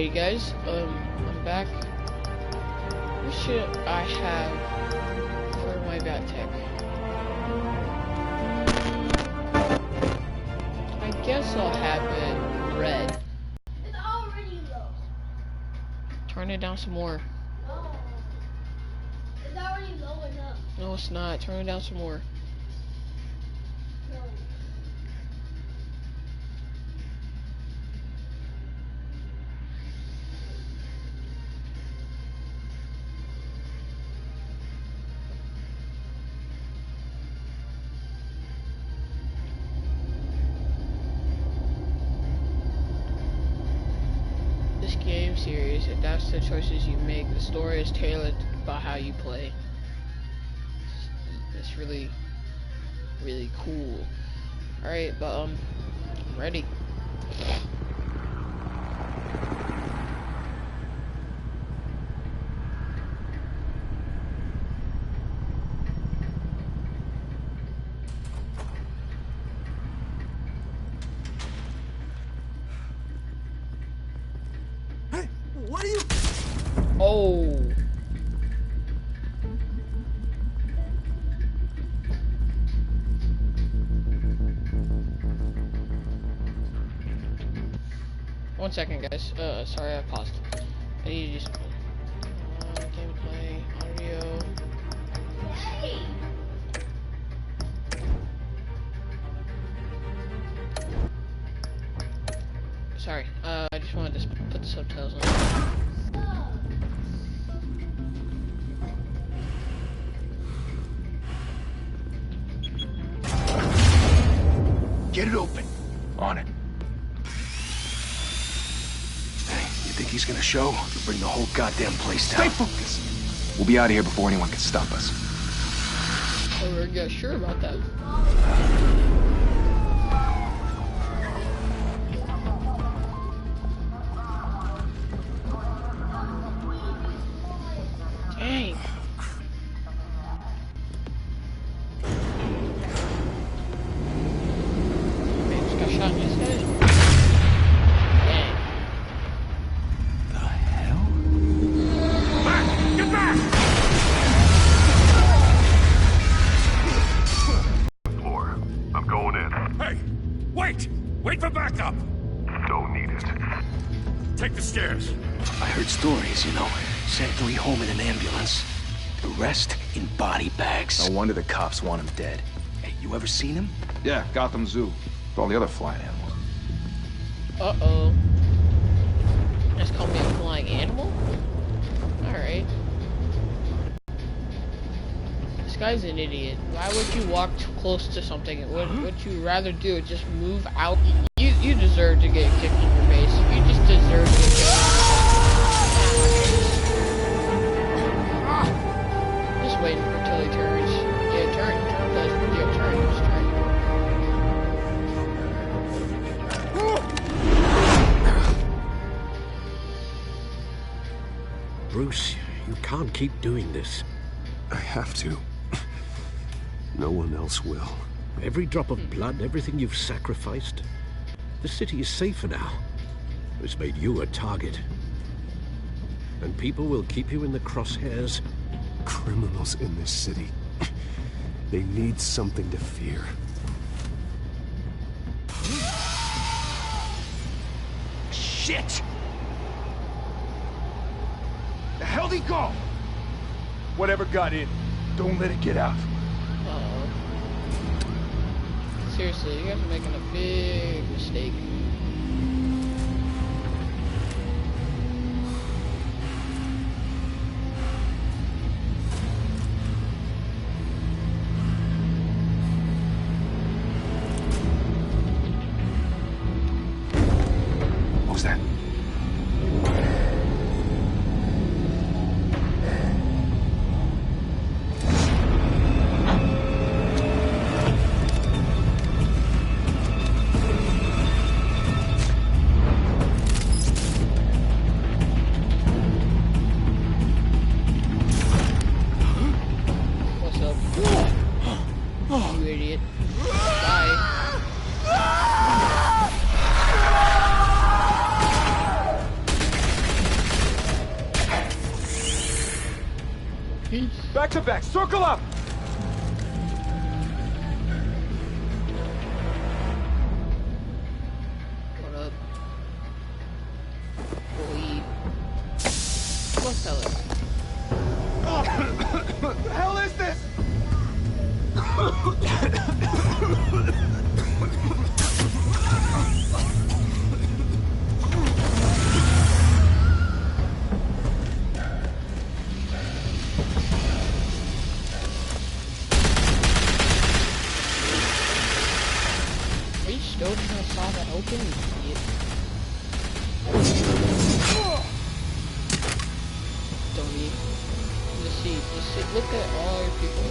Alrighty guys, I'm back. What should I have for my bat tech? I guess I'll have it red. It's already low. Turn it down some more. No. It's already low enough. No, it's not. Turn it down some more. No. This game series adapts to the choices you make. The story is tailored by how you play. It's really cool. Alright, but I'm ready. Hey, what are you? Oh. One second, guys. Sorry, I paused. I need to do something. Gameplay, audio. Hey! Sorry. I just wanted to put the subtitles on. Get it open. On it. Hey, you think he's gonna show? He'll bring the whole goddamn place down. Stay focused. We'll be out of here before anyone can stop us. Oh, we're yeah, sure about that. Dang. Man, just got shot in his head. Dang. The hell? Back! Get back! Floor. I'm going in. Hey! Wait! Wait for backup! Don't need it. Take the stairs. I heard stories, you know. Sent 3 home in an ambulance. The rest in body bags. No wonder the cops want him dead. Hey, you ever seen him? Yeah, Gotham Zoo. With all the other flying animals. Uh-oh. That's called me a flying animal? Alright. This guy's an idiot. Why would you walk too close to something? What you rather do is just move out. You deserve to get kicked in your face. You just deserve to get kicked. Just waiting for until he turns. Yeah, turn, just turn. Bruce, you can't keep doing this. I have to. No one else will. Every drop of blood, everything you've sacrificed. The city is safer now. It's made you a target. And people will keep you in the crosshairs. Criminals in this city. They need something to fear. Shit! The hell'd he go? Whatever got in, don't let it get out. Uh-oh. Seriously, you guys are making a big mistake. What was that? You idiot. Die. Back to back. Circle up. What up? Boy. What's that? What the hell is this? Are you still trying to saw that open? You idiot. Don't eat. Just see. Look at all your people.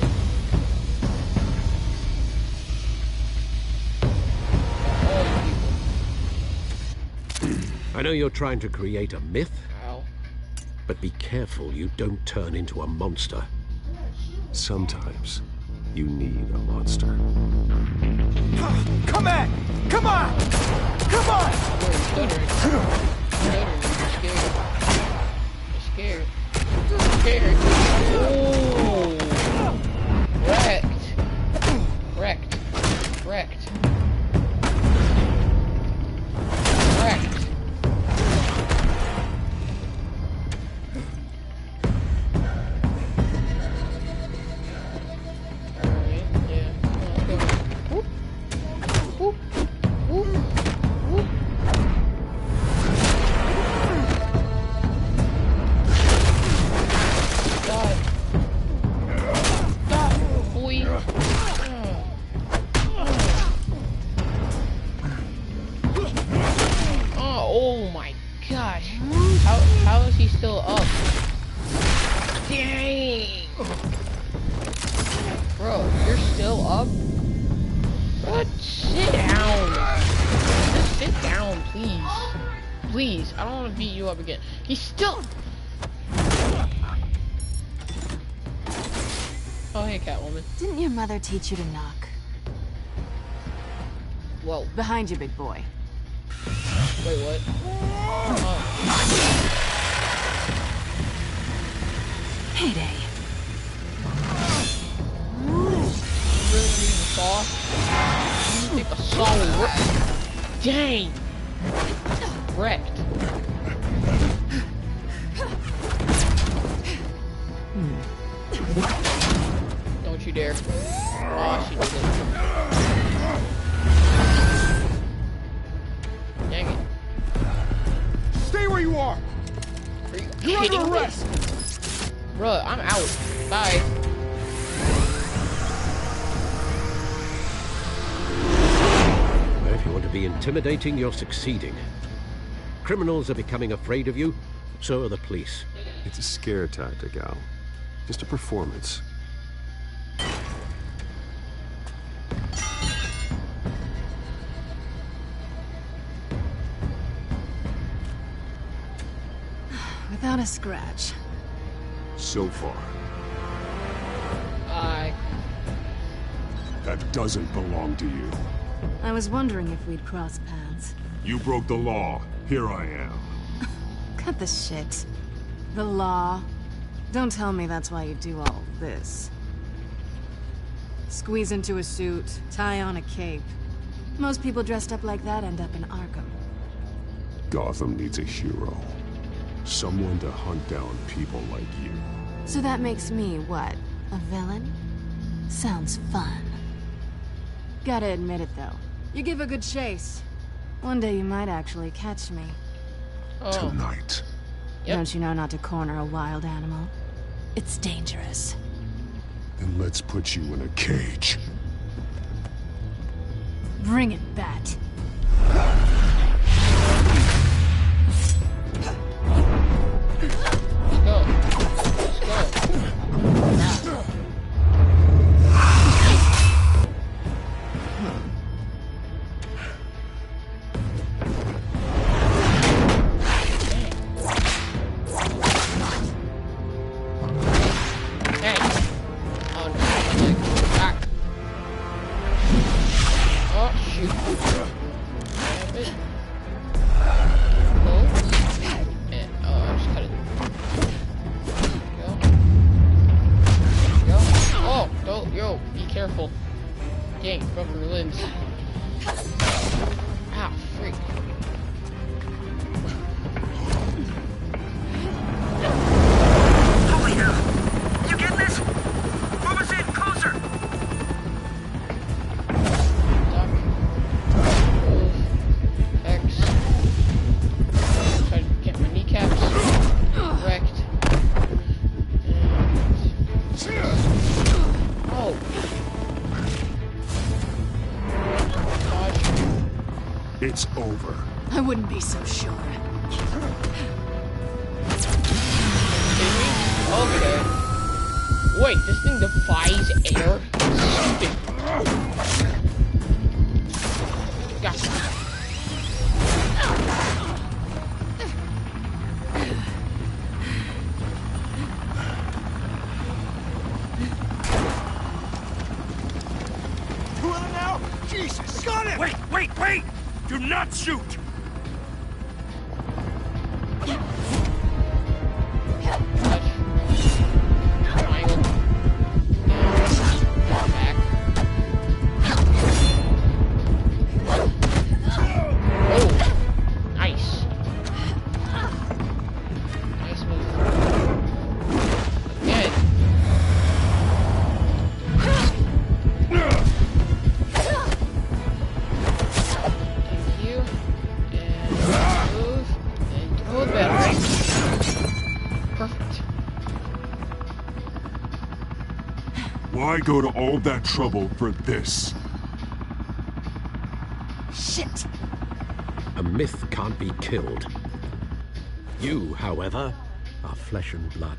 All your people. I know you're trying to create a myth, Ow. but be careful you don't turn into a monster. Sometimes you need a monster. Come on! Come on! Come on! Boy, you're stuttering. You're scared. You're scared. You're scared. Oh! Wrecked. Wrecked. Wrecked. Wrecked. Alright, yeah. Let's go. Whoop. Whoop. Whoop. Whoop. God. God, boy. Oh my gosh. How is he still up? Dang. Bro, you're still up? What? Sit down. Just sit down, please. Please. I don't want to beat you up again. He's still... Oh, hey, Catwoman. Didn't your mother teach you to knock? Whoa. Behind you, big boy. Wait, what? Oh. Heyday. Really need a saw? You take a saw and rip. Dang! Wrecked. Don't you dare. Oh, she did it. Dang it. Stay where you are! Are you You're kidding under me? arrest! Bruh, I'm out. Bye. If you want to be intimidating, you're succeeding. Criminals are becoming afraid of you, so are the police. It's a scare tactic, Al. Just a performance. Without a scratch. So far. That doesn't belong to you. I was wondering if we'd cross paths. You broke the law. Here I am. Cut the shit. The law. Don't tell me that's why you do all this. Squeeze into a suit, tie on a cape. Most people dressed up like that end up in Arkham. Gotham needs a hero. Someone to hunt down people like you. So that makes me, what, a villain? Sounds fun. Gotta admit it, though. You give a good chase. One day you might actually catch me. Oh. Tonight. Yep. Don't you know not to corner a wild animal? It's dangerous. Then let's put you in a cage. Bring it, Bat. Let's go. Let's go. Hey. Oh no. Back. Oh shoot. Damn it. Oh. And, oh, I just cut it. There we go. careful. Dang, broke her limbs. Ah, freak. Holy hell! You get this? Move us in, closer! Duck. Move. X. Try to get my kneecaps. Wrecked. And... Oh. Dodge. It's over. I wouldn't be so sure. Okay. Wait, this thing defies air? Stupid. Gotcha. Who in it now? Jesus! Got it! Wait, wait, wait! Do not shoot! Triangle. Down. Back. Oh! Nice. Nice move. Again. Thank you. And move. And throw it back. Perfect. Why go to all that trouble for this? Shit! A myth can't be killed. You, however, are flesh and blood.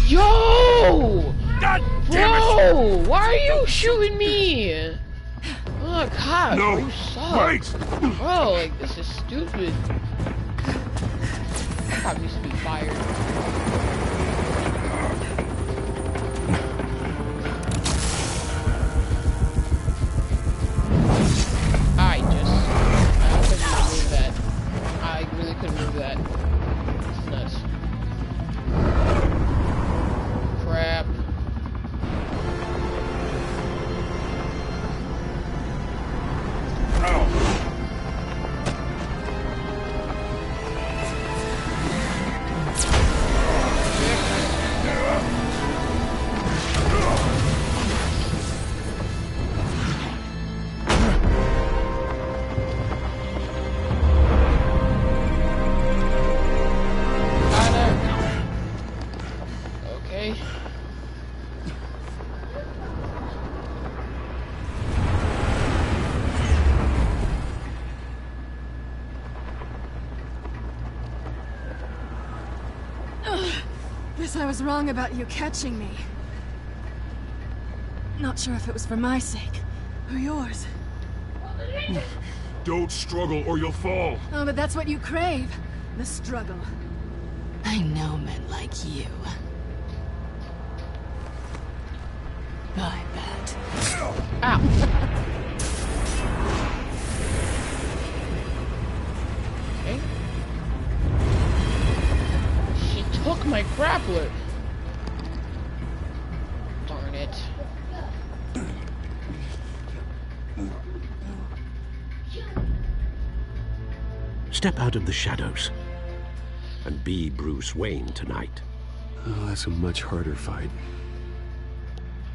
Yo! God damn it! Bro! Why are you shooting me? Oh god, No! you suck. Wait! Bro, like, this is stupid. Cop needs to be fired. I couldn't move that. I really couldn't move that. It's nuts. Crap. Okay. Guess I was wrong about you catching me. Not sure if it was for my sake, or yours. Don't struggle or you'll fall. Oh, but that's what you crave. The struggle. I know men like you. I bet. Ow. Okay. She took my grappler. Darn it. Step out of the shadows and be Bruce Wayne tonight. Oh, that's a much harder fight.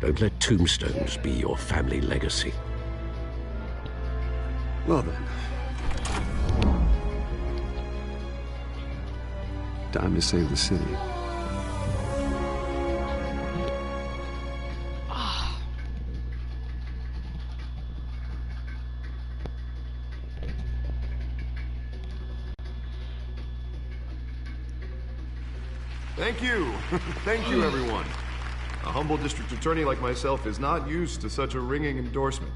Don't let tombstones be your family legacy. Well then. Time to save the city. Thank you. Thank you, everyone. A humble district attorney like myself is not used to such a ringing endorsement.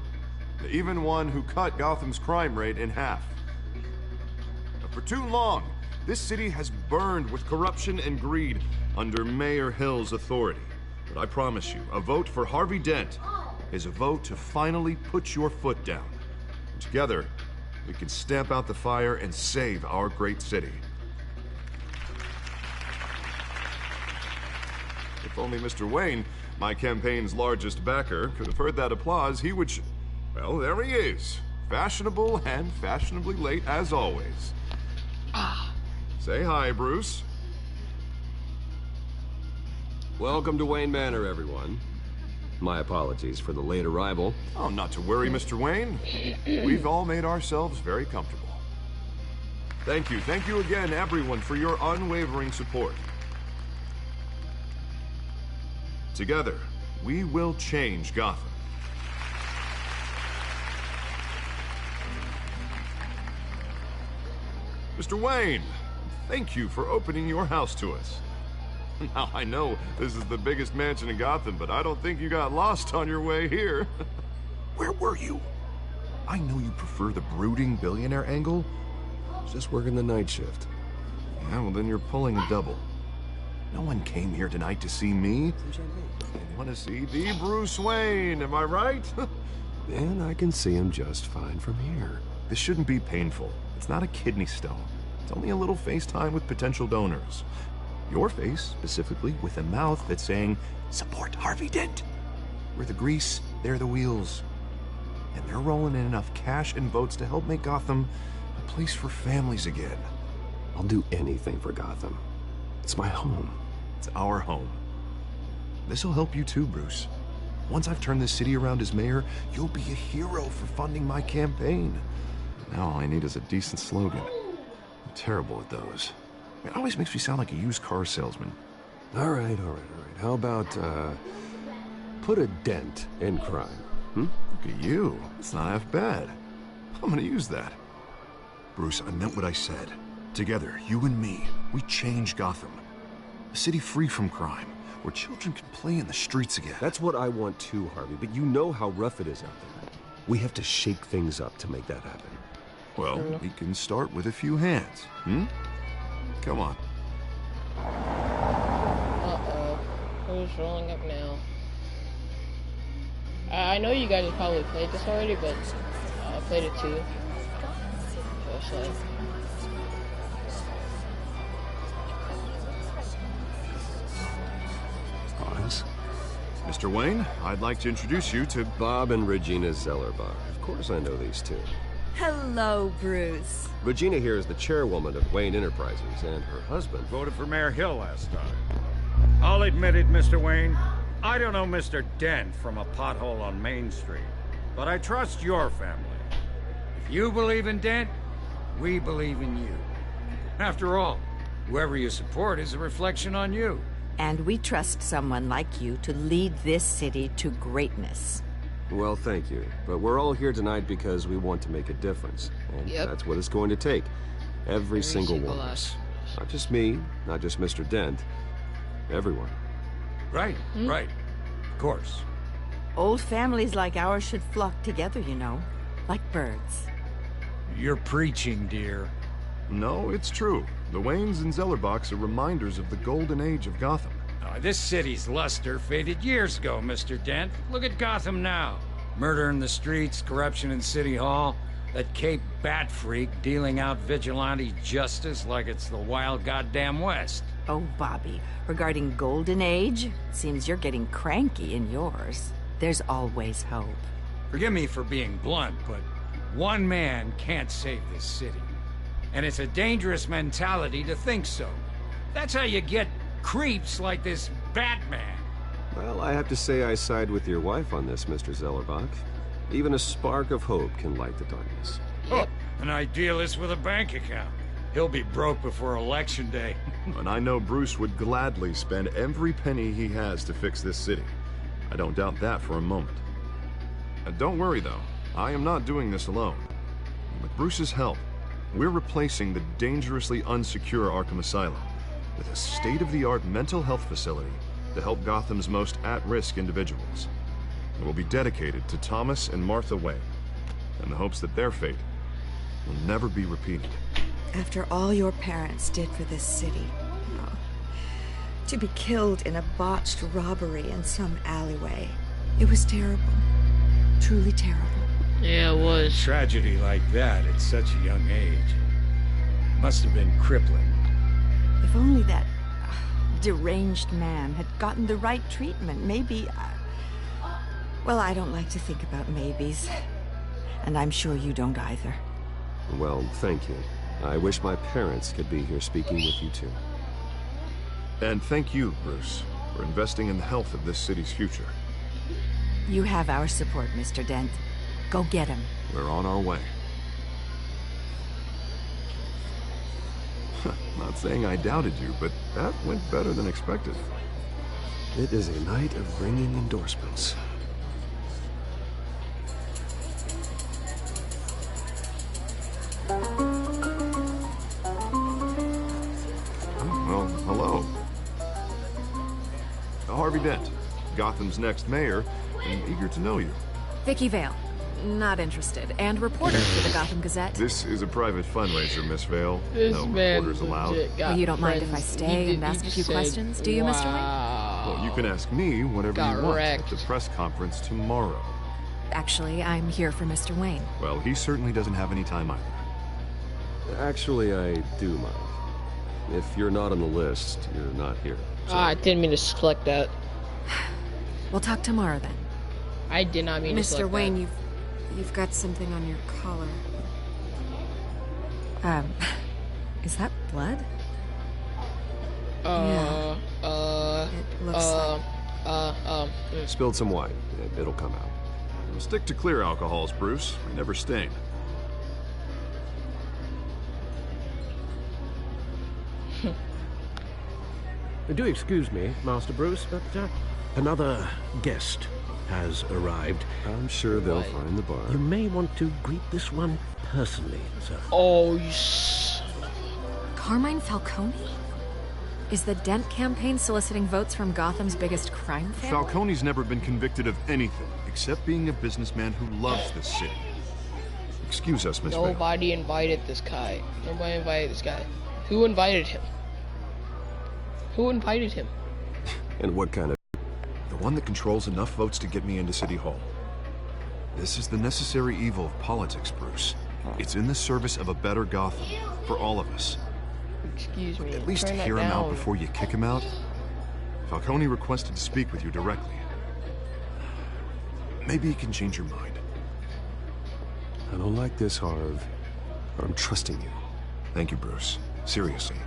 Even one who cut Gotham's crime rate in half. For too long, this city has burned with corruption and greed under Mayor Hill's authority. But I promise you, a vote for Harvey Dent is a vote to finally put your foot down. And together, we can stamp out the fire and save our great city. If only Mr. Wayne, my campaign's largest backer, could have heard that applause, he would well, there he is. Fashionable and fashionably late as always. Say hi, Bruce. Welcome to Wayne Manor, everyone. My apologies for the late arrival. Oh, not to worry, Mr. Wayne. We've all made ourselves very comfortable. Thank you again, everyone, for your unwavering support. Together, we will change Gotham. Mr. Wayne, thank you for opening your house to us. Now, I know this is the biggest mansion in Gotham, but I don't think you got lost on your way here. Where were you? I know you prefer the brooding billionaire angle. Just working the night shift. Yeah, well, then you're pulling a double. No one came here tonight to see me. They want to see the Bruce Wayne, am I right? And I can see him just fine from here. This shouldn't be painful. It's not a kidney stone. It's only a little FaceTime with potential donors. Your face, specifically, with a mouth that's saying, support Harvey Dent. We're the grease, they're the wheels. And they're rolling in enough cash and votes to help make Gotham a place for families again. I'll do anything for Gotham. It's my home. It's our home. This'll help you too, Bruce. Once I've turned this city around as mayor, you'll be a hero for funding my campaign. Now all I need is a decent slogan. I'm terrible at those. It always makes me sound like a used car salesman. All right. How about, put a dent in crime, Look at you. It's not half bad. I'm gonna use that. Bruce, I meant what I said. Together, you and me, we change Gotham. A city free from crime, where children can play in the streets again. That's what I want too, Harvey, but you know how rough it is out there. We have to shake things up to make that happen. Well, we can start with a few hands, Come on. Uh-oh. Who's rolling up now? I know you guys have probably played this already, but I played it too. Just like... Pause. Mr. Wayne, I'd like to introduce you to Bob and Regina Zellerbach. Of course I know these two. Hello, Bruce. Regina here is the chairwoman of Wayne Enterprises, and her husband... Voted for Mayor Hill last time. I'll admit it, Mr. Wayne. I don't know Mr. Dent from a pothole on Main Street, but I trust your family. If you believe in Dent, we believe in you. After all, whoever you support is a reflection on you. And we trust someone like you to lead this city to greatness. Well, thank you. But we're all here tonight because we want to make a difference. And that's what it's going to take. Every single one of us. Not just me, not just Mr. Dent. Everyone. Right. Of course. Old families like ours should flock together, you know. Like birds. You're preaching, dear. No, it's true. The Waynes and Zellerbachs are reminders of the golden age of Gotham. This city's luster faded years ago, Mr. Dent. Look at Gotham now. Murder in the streets, corruption in City Hall, that Cape Bat freak dealing out vigilante justice like it's the wild goddamn West. Oh, Bobby, regarding Golden Age, seems you're getting cranky in yours. There's always hope. Forgive me for being blunt, but one man can't save this city. And it's a dangerous mentality to think so. That's how you get creeps like this Batman. Well, I have to say I side with your wife on this, Mr. Zellerbach. Even a spark of hope can light the darkness. Oh, an idealist with a bank account. He'll be broke before Election Day. And I know Bruce would gladly spend every penny he has to fix this city. I don't doubt that for a moment. Don't worry, though. I am not doing this alone. With Bruce's help, we're replacing the dangerously unsecure Arkham Asylum with a state-of-the-art mental health facility to help Gotham's most at-risk individuals. It will be dedicated to Thomas and Martha Wayne, in the hopes that their fate will never be repeated. After all your parents did for this city, to be killed in a botched robbery in some alleyway, it was terrible. Truly terrible. Yeah, it was. Tragedy like that at such a young age must have been crippling. If only that deranged man had gotten the right treatment, maybe... Well, I don't like to think about maybes. And I'm sure you don't either. Well, thank you. I wish my parents could be here speaking with you too. And thank you, Bruce, for investing in the health of this city's future. You have our support, Mr. Dent. Go get him. We're on our way. Not saying I doubted you, but that went better than expected. It is a night of ringing endorsements. Well, hello. Harvey Dent, Gotham's next mayor, and eager to know you. Vicky Vale. Not interested. And reporter for the Gotham Gazette. This is a private fundraiser, Miss Vale. This No man reporters allowed. Well, you don't mind if I stay and ask a few questions, do you, Mr. Wayne? Well, you can ask me whatever you want at the press conference tomorrow. Actually, I'm here for Mr. Wayne. Well, he certainly doesn't have any time either. Actually, I do mind. If you're not on the list, you're not here. I didn't mean to select that. We'll talk tomorrow then. I did not mean to select Mr. Wayne, that. you've got something on your collar. Is that blood? It looks like... Spilled some wine. It'll come out. Stick to clear alcohols, Bruce. We never stain. Do excuse me, Master Bruce, but another guest has arrived. I'm sure they'll find the bar. You may want to greet this one personally, sir. Oh, yes. Carmine Falcone? Is the Dent campaign soliciting votes from Gotham's biggest crime family? Falcone's never been convicted of anything except being a businessman who loves this city. Excuse us, Miss Vale. Nobody invited this guy. Nobody invited this guy. Who invited him? Who invited him? And what kind of... The one that controls enough votes to get me into City Hall. This is the necessary evil of politics, Bruce. It's in the service of a better Gotham, for all of us. Excuse me. At least turn that hear him out down. before you kick him out. Falcone requested to speak with you directly. Maybe he can change your mind. I don't like this, Harv, but I'm trusting you. Thank you, Bruce. Seriously.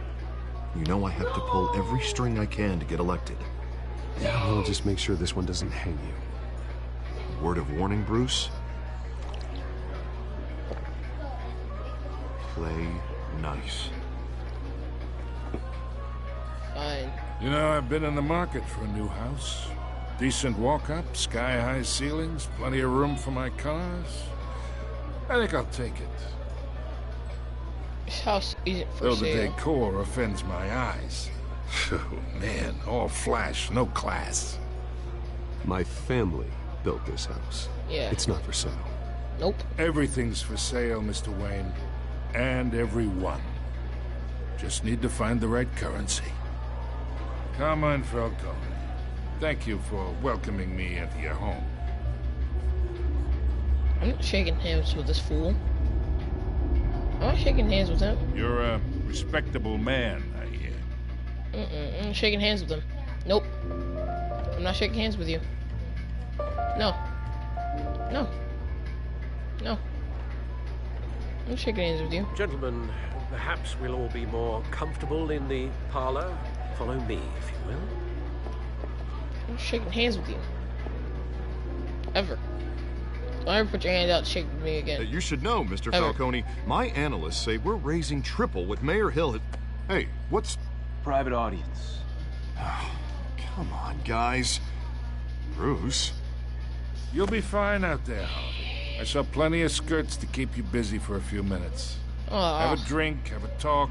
You know I have to pull every string I can to get elected. Yeah, well, just make sure this one doesn't hang you. Word of warning, Bruce? Play nice. Fine. You know, I've been in the market for a new house. Decent walk-up, sky-high ceilings, plenty of room for my cars. I think I'll take it. This house isn't for Though the sale. decor offends my eyes. Oh, man, all flash, no class. My family built this house. Yeah. It's not for sale. Nope. Everything's for sale, Mr. Wayne. And everyone. Just need to find the right currency. Carmine Falcone, thank you for welcoming me into your home. I'm not shaking hands with this fool. I'm not shaking hands with him. You're a respectable man, I hear. I'm not shaking hands with him. Nope. I'm not shaking hands with you. No. No. No. I'm not shaking hands with you. Gentlemen, perhaps we'll all be more comfortable in the parlor. Follow me, if you will. I'm not shaking hands with you. Ever. Don't ever put your hand out and shake with me again. You should know, Mr. Ever. Falcone, my analysts say we're raising triple with Mayor Hill. Hey, what's... Private audience. Oh, come on, guys. Bruce? You'll be fine out there, Harvey. I saw plenty of skirts to keep you busy for a few minutes. Have a drink, have a talk.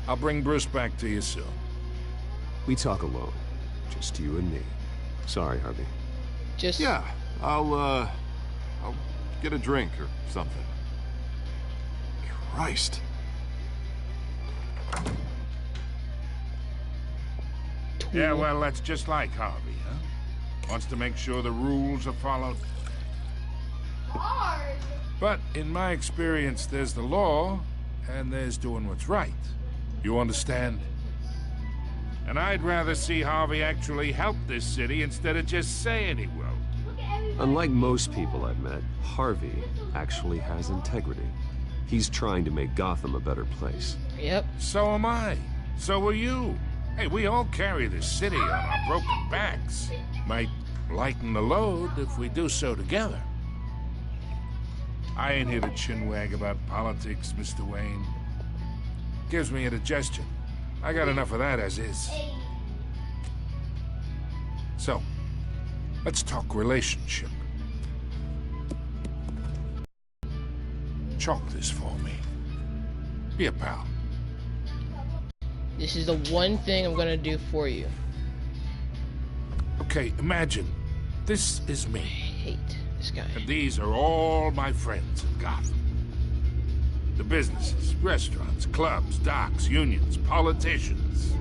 I'll bring Bruce back to you soon. We talk alone. Just you and me. Sorry, Harvey. Just... Yeah, I'll get a drink or something. Christ. Yeah, well, that's just like Harvey, huh? Wants to make sure the rules are followed. Hard. But in my experience, there's the law, and there's doing what's right. You understand? And I'd rather see Harvey actually help this city instead of just saying he will. Unlike most people I've met, Harvey actually has integrity. He's trying to make Gotham a better place. Yep. So am I. So are you. Hey, we all carry this city on our broken backs. Might lighten the load if we do so together. I ain't here to chinwag about politics, Mr. Wayne. Gives me indigestion. I got enough of that as is. So, let's talk relationship. Chalk this for me. Be a pal. This is the one thing I'm gonna do for you. Okay, imagine. This is me. I hate this guy. And these are all my friends in Gotham. The businesses, restaurants, clubs, docks, unions, politicians.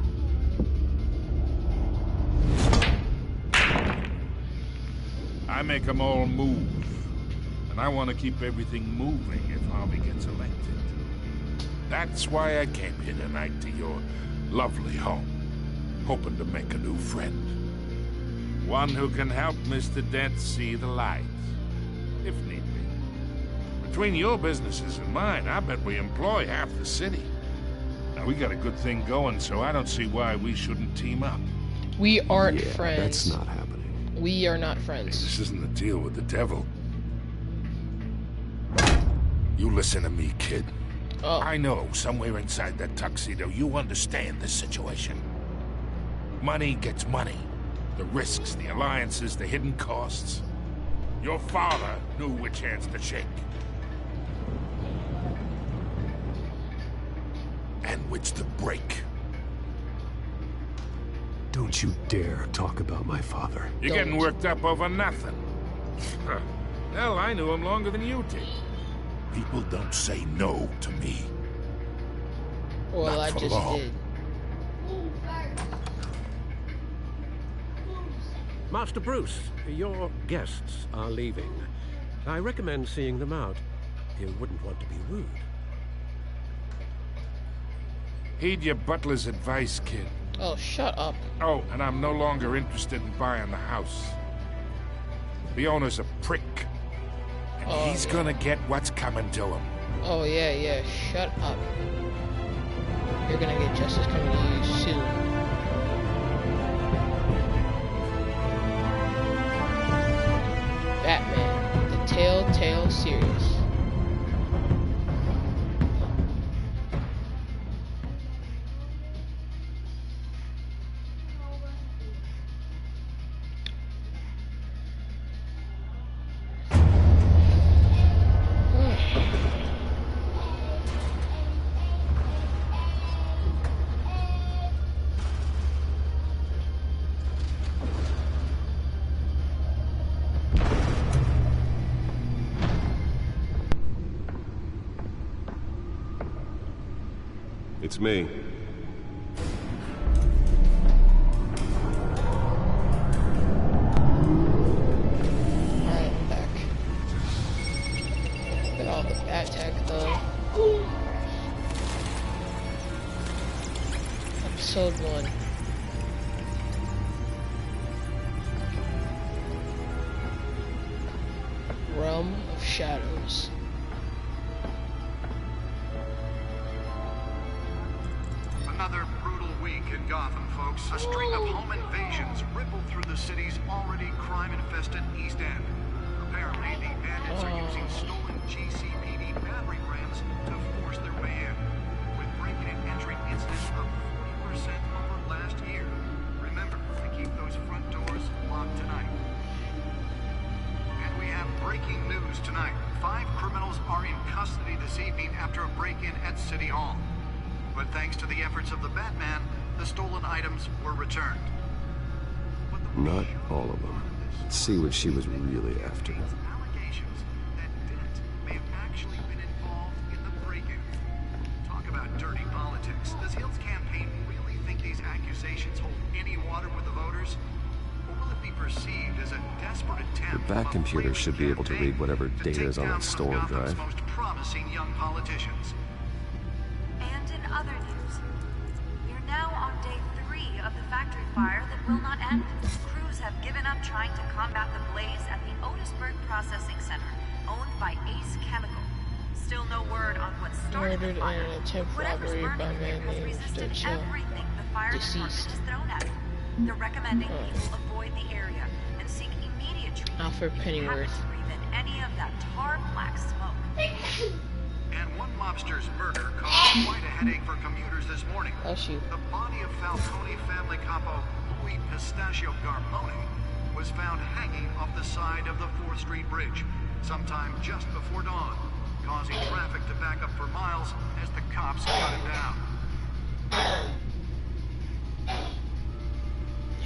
I make them all move. And I want to keep everything moving if Harvey gets elected. That's why I came here tonight to your lovely home, hoping to make a new friend. One who can help Mr. Dent see the light, if need be. Between your businesses and mine, I bet we employ half the city. Now, we got a good thing going, so I don't see why we shouldn't team up. We aren't friends. That's not happening. We are not friends. Hey, this isn't a deal with the devil. You listen to me, kid. Oh. I know, somewhere inside that tuxedo, you understand the situation. Money gets money. The risks, the alliances, the hidden costs. Your father knew which hands to shake. And which to break. Don't you dare talk about my father. You're getting worked up over nothing. Hell, I knew him longer than you did. People don't say no to me. Well, I just long. did. Master Bruce, your guests are leaving. I recommend seeing them out. You wouldn't want to be rude. Heed your butler's advice, kid. Oh, shut up. Oh, and I'm no longer interested in buying the house. The owner's a prick. And he's gonna get what's coming to him. Oh, yeah, shut up. You're gonna get justice coming to you soon. Batman, the Telltale series. It's me. Alright, I'm back. Got all the bat tech though. Episode 1. Realm of Shadows. Another brutal week in Gotham, folks. A string of home invasions rippled through the city's already crime-infested East End. Apparently, the bandits are using stolen GCPD battery rams to force their way in, with breaking and entering incidents up 40% over last year. Remember to keep those front doors locked tonight. And we have breaking news tonight. 5 criminals are in custody this evening after a break-in at City Hall. But thanks to the efforts of the Batman, the stolen items were returned. Not all of them. Let's see what she was really after. Allegations that Dent may have actually been involved in the break-in. Talk about dirty politics. Does Hill's campaign really think these accusations hold any water with the voters? Or will it be perceived as a desperate attempt? The Batcomputer should be able to read whatever data is on that stolen drive. Most promising young politicians. And in other news, we're now on day 3 of the will not end. Crews have given up trying to combat the blaze at the Otisburg Processing Center, owned by Ace Chemical. Still no word on what started the fire. Murdered in an attempt robbery by man named everything the fire department has thrown at it. They're recommending people avoid the area and seek immediate treatment. Alfred Pennyworth. Breathe in any of that tar black smoke. And one mobster's murder caused quite a headache for commuters this morning. Oh, shoot. The body of Falcone family capo Louis Pistachio Garmone was found hanging off the side of the 4th Street Bridge sometime just before dawn, causing traffic to back up for miles as the cops cut him down.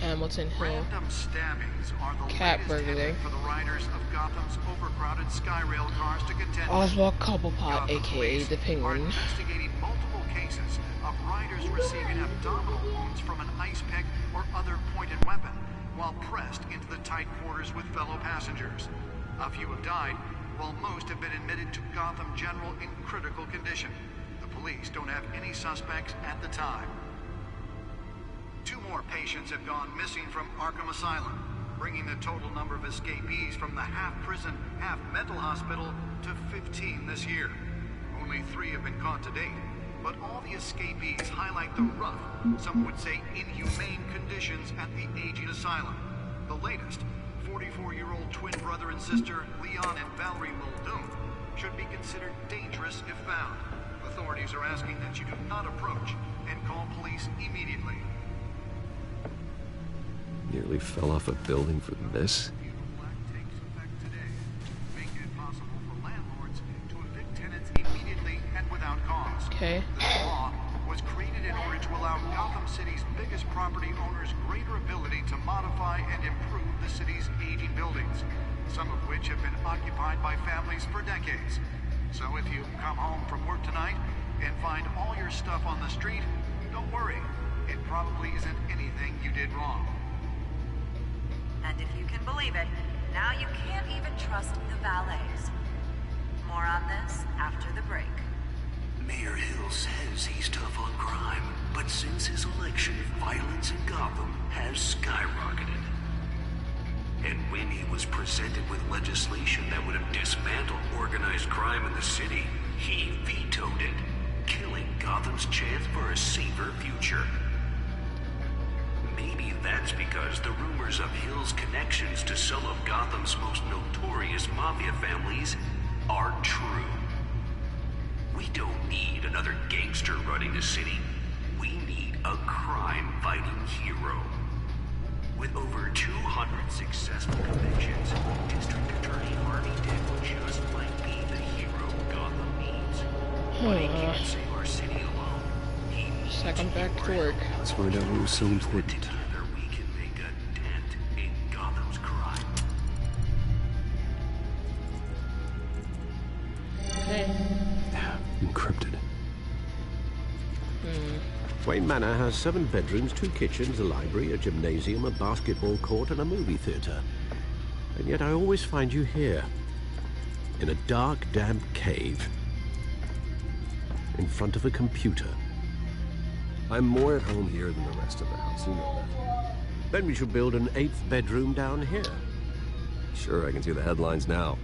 Hamilton Hill. Random stabbings are the Cat latest burglary. hit for the riders of Gotham's overcrowded Skyrail cars to contend. Oswald Cobblepot, aka the Are Penguin. investigating multiple cases of riders receiving abdominal wounds from an ice pick or other pointed weapon while pressed into the tight quarters with fellow passengers. A few have died, while most have been admitted to Gotham General in critical condition. The police don't have any suspects at the time. 2 more patients have gone missing from Arkham Asylum, bringing the total number of escapees from the half-prison, half-mental hospital to 15 this year. Only 3 have been caught to date, but all the escapees highlight the rough, some would say inhumane conditions at the aging asylum. The latest, 44-year-old twin brother and sister Leon and Valerie Muldoon, should be considered dangerous if found. Authorities are asking that you do not approach and call police immediately. Nearly fell off a building for this? Okay. This law was created in order to allow Gotham City's biggest property owners greater ability to modify and improve the city's aging buildings, some of which have been occupied by families for decades. So if you come home from work tonight and find all your stuff on the street, don't worry. It probably isn't anything you did wrong. And if you can believe it, now you can't even trust the valets. More on this after the break. Mayor Hill says he's tough on crime, but since his election, violence in Gotham has skyrocketed. And when he was presented with legislation that would have dismantled organized crime in the city, he vetoed it, killing Gotham's chance for a safer future. Maybe that's because the rumors of Hill's connections to some of Gotham's most notorious mafia families are true. We don't need another gangster running the city. We need a crime-fighting hero. With over 200 successful convictions, District Attorney Harvey Dent just might be the hero Gotham needs. But he can't save our city alone. Second back to work. Let's find out what was so important. Together we can make a dent in Gotham's crime. Okay. Encrypted. Wayne Manor has 7 bedrooms, 2 kitchens, a library, a gymnasium, a basketball court, and a movie theater. And yet I always find you here, in a dark, damp cave, in front of a computer. I'm more at home here than the rest of the house, you know that. Then we should build an 8th bedroom down here. Sure, I can see the headlines now.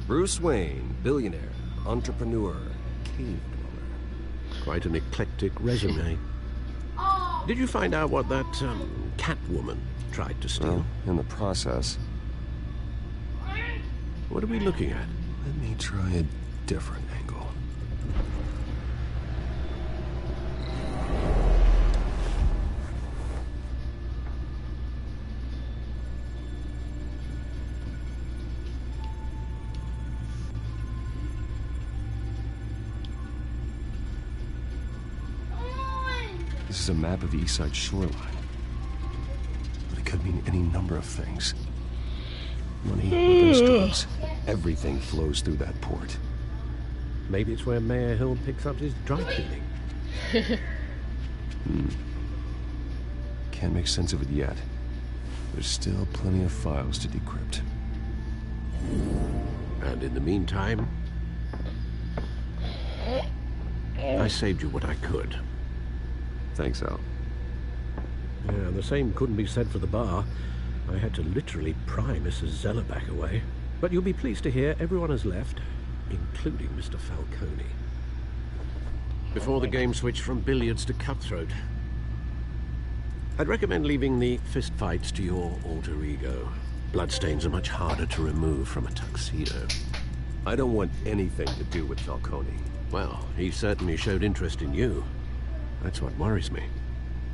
Bruce Wayne, billionaire, entrepreneur, cave dweller. Quite an eclectic resume. Did you find out what that Catwoman tried to steal? Well, in the process. What are we looking at? Let me try a different angle. This is a map of the east side shoreline. But it could mean any number of things. Money, weapons, drugs. Everything flows through that port. Maybe it's where Mayor Hill picks up his dry cleaning. Can't make sense of it yet. There's still plenty of files to decrypt. And in the meantime, I saved you what I could. Thanks, Al. Yeah, the same couldn't be said for the bar. I had to literally pry Mrs. Zeller back away. But you'll be pleased to hear everyone has left, including Mr. Falcone. Before the game switched from billiards to cutthroat. I'd recommend leaving the fistfights to your alter ego. Bloodstains are much harder to remove from a tuxedo. I don't want anything to do with Falcone. Well, he certainly showed interest in you. That's what worries me.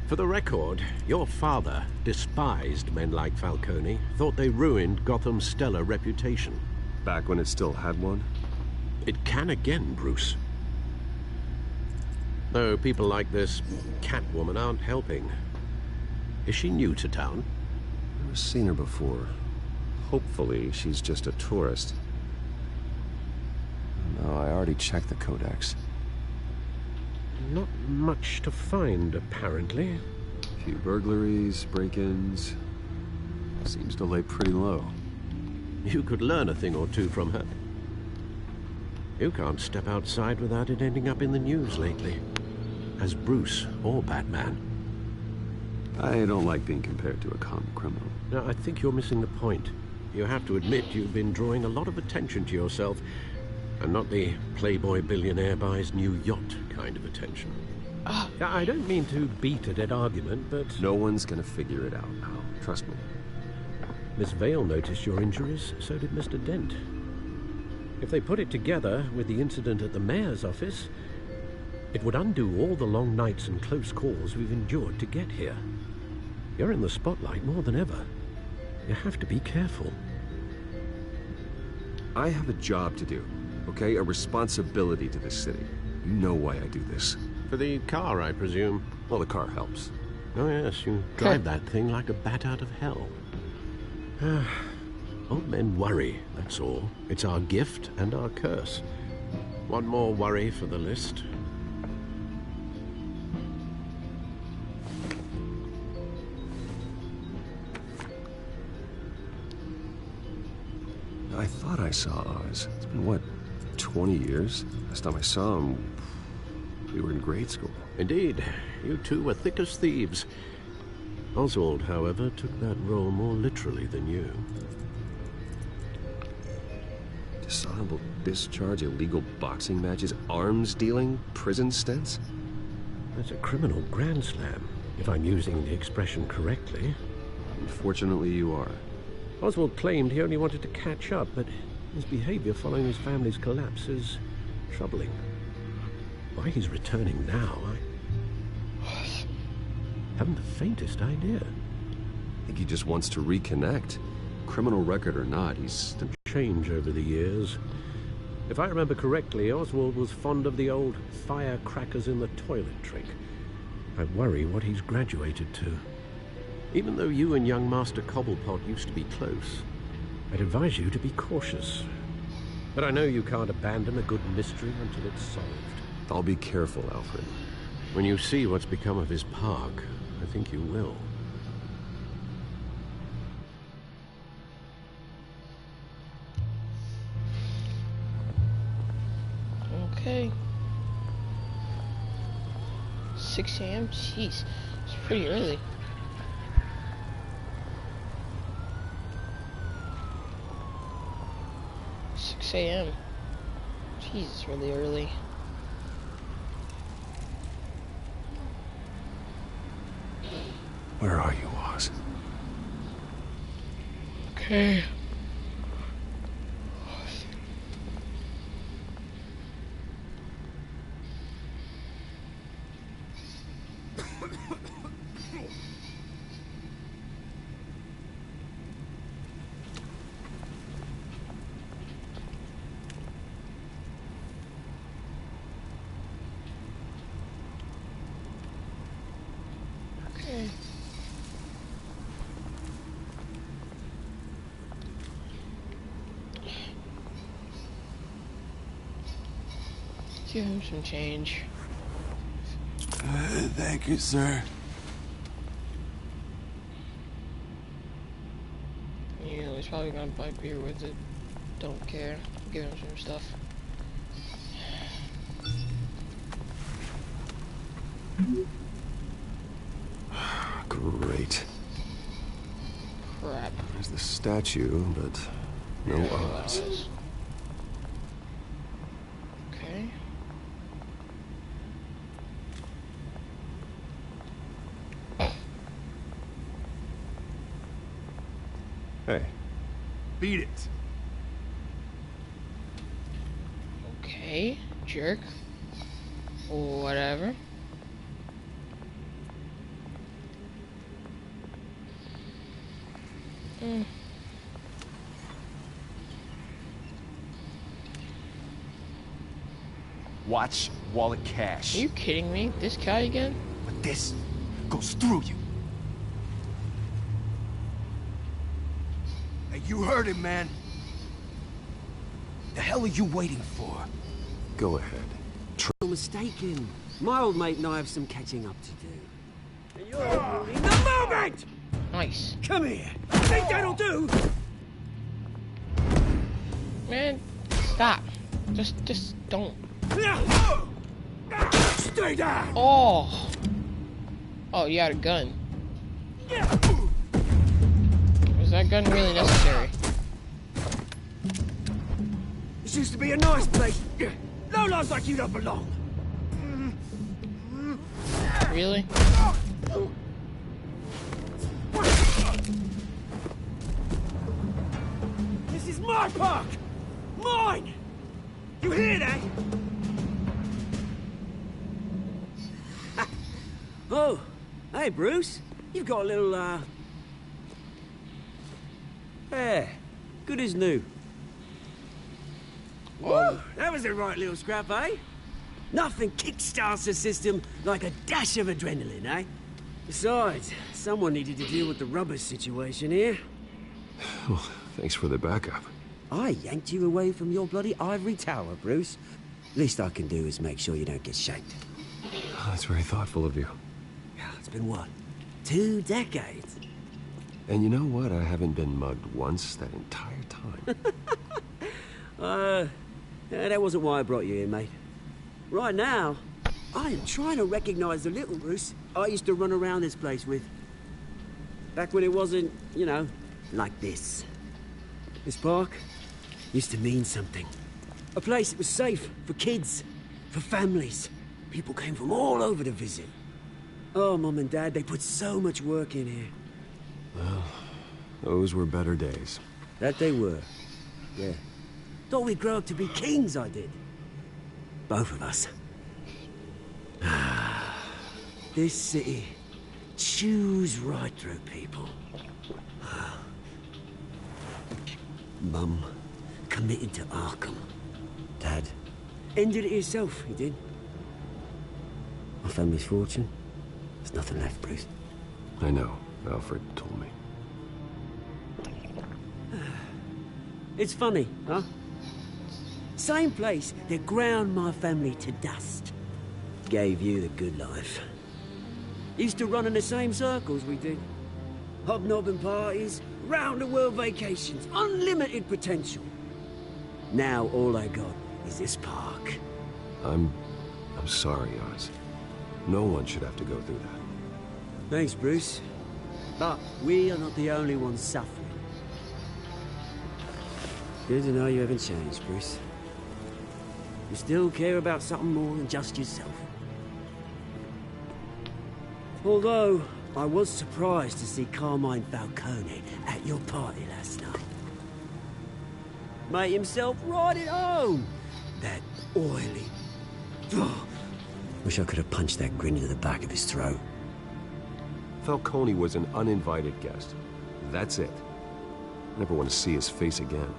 For the record, your father despised men like Falcone, thought they ruined Gotham's stellar reputation. Back when it still had one? It can again, Bruce. Though people like this Catwoman aren't helping. Is she new to town? I've never seen her before. Hopefully, she's just a tourist. No, I already checked the codex. Not much to find, apparently. A few burglaries, break-ins. Seems to lay pretty low. You could learn a thing or two from her. You can't step outside without it ending up in the news lately. As Bruce or Batman. I don't like being compared to a common criminal. No, I think you're missing the point. You have to admit you've been drawing a lot of attention to yourself, and not the playboy billionaire buys new yacht kind of attention. I don't mean to beat a dead argument, but... No one's gonna figure it out now. Trust me. Miss Vale noticed your injuries, so did Mr. Dent. If they put it together with the incident at the mayor's office, it would undo all the long nights and close calls we've endured to get here. You're in the spotlight more than ever. You have to be careful. I have a job to do, okay? A responsibility to this city. You know why I do this. For the car, I presume. Well, the car helps. Oh, yes, you drive that thing like a bat out of hell. Old men worry, that's all. It's our gift and our curse. One more worry for the list. I thought I saw Oz. It's been, what, 20 years? Last time I saw him, we were in grade school. Indeed. You two were thick as thieves. Oswald, however, took that role more literally than you. Dishonorable discharge, illegal boxing matches, arms dealing, prison stints? That's a criminal grand slam, if I'm using the expression correctly. Unfortunately, you are. Oswald claimed he only wanted to catch up, but his behavior following his family's collapse is troubling. Why he's returning now, I haven't the faintest idea. I think he just wants to reconnect. Criminal record or not, he's... Change over the years. If I remember correctly, Oswald was fond of the old firecrackers in the toilet trick. I worry what he's graduated to. Even though you and young Master Cobblepot used to be close, I'd advise you to be cautious. But I know you can't abandon a good mystery until it's solved. I'll be careful, Alfred. When you see what's become of his park, I think you will. Okay. 6 a.m.? Jeez. It's pretty early. A.m. Jeez, it's really early. Where are you, Oz? Okay. Give him some change. Thank you, sir. You know, he's probably gonna buy beer with it. Don't care. Give him some stuff. Great. Crap. There's the statue, but no arms. Okay. Hey. Beat it. Okay, jerk. Whatever. Watch wallet cash. Are you kidding me? This guy again? But this goes through you. Hey, you heard him, man. The hell are you waiting for? Go ahead. You're mistaken. My old mate and I have some catching up to do. And you're ruining the moment! Nice. Come here. Think that'll do? Man, stop. Just don't. Stay down! Oh! Oh, you had a gun. Was that gun really necessary? This used to be a nice place. No lives like you don't belong. Really? This is my park! Mine! You hear that? Oh, hey Bruce. You've got a little, yeah, good as new. Whoa, that was a right little scrap, eh? Nothing kickstarts the system like a dash of adrenaline, eh? Besides, someone needed to deal with the rubber situation here. Well, thanks for the backup. I yanked you away from your bloody ivory tower, Bruce. Least I can do is make sure you don't get shanked. Oh, that's very thoughtful of you. Yeah, it's been what? 2 decades? And you know what? I haven't been mugged once that entire time. Yeah, that wasn't why I brought you here, mate. Right now, I am trying to recognize the little Bruce I used to run around this place with. Back when it wasn't, you know, like this. This park used to mean something. A place that was safe for kids, for families. People came from all over to visit. Oh, Mum and Dad, they put so much work in here. Well, those were better days. That they were. Yeah. Thought we'd grow up to be kings, I did. Both of us. This city chews right through people. Mum committed to Arkham. Dad ended it himself, he did. My family's fortune. There's nothing left, Bruce. I know. Alfred told me. It's funny, huh? Same place that ground my family to dust. Gave you the good life. Used to run in the same circles we did. Hobnobbing parties, round-the-world vacations, unlimited potential. Now all I got is this park. I'm sorry, Oz. No one should have to go through that. Thanks, Bruce. But we are not the only ones suffering. Good to know you haven't changed, Bruce. You still care about something more than just yourself. Although, I was surprised to see Carmine Falcone at your party last night. Made himself right at home. That oily... Oh, wish I could have punched that grin into the back of his throat. Falcone was an uninvited guest. That's it. Never want to see his face again.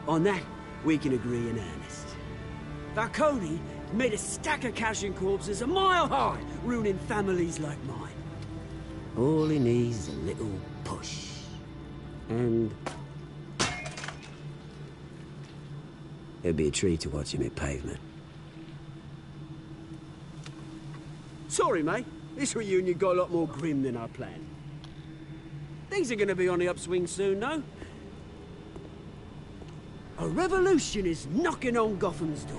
On that, we can agree in earnest. Falcone made a stack of cash and corpses a mile high, ruining families like mine. All he needs is a little push. And... it'd be a treat to watch him hit pavement. Sorry, mate. This reunion got a lot more grim than I planned. Things are gonna be on the upswing soon, though. A revolution is knocking on Gotham's door.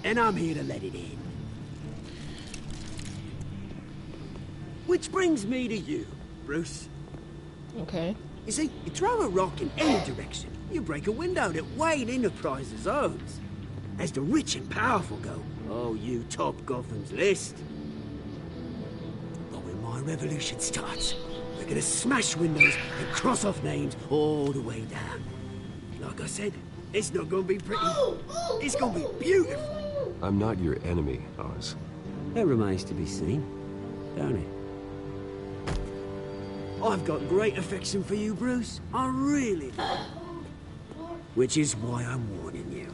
And I'm here to let it in. We're Which brings me to you, Bruce. Okay. You see, you throw a rock in any direction, you break a window that Wayne Enterprises owns. As the rich and powerful go, oh, you top Gotham's list. But when my revolution starts, we're gonna smash windows and cross off names all the way down. Like I said, it's not gonna be pretty. It's gonna be beautiful. I'm not your enemy, Oz. That remains to be seen, don't it? I've got great affection for you, Bruce. I really do. Which is why I'm warning you.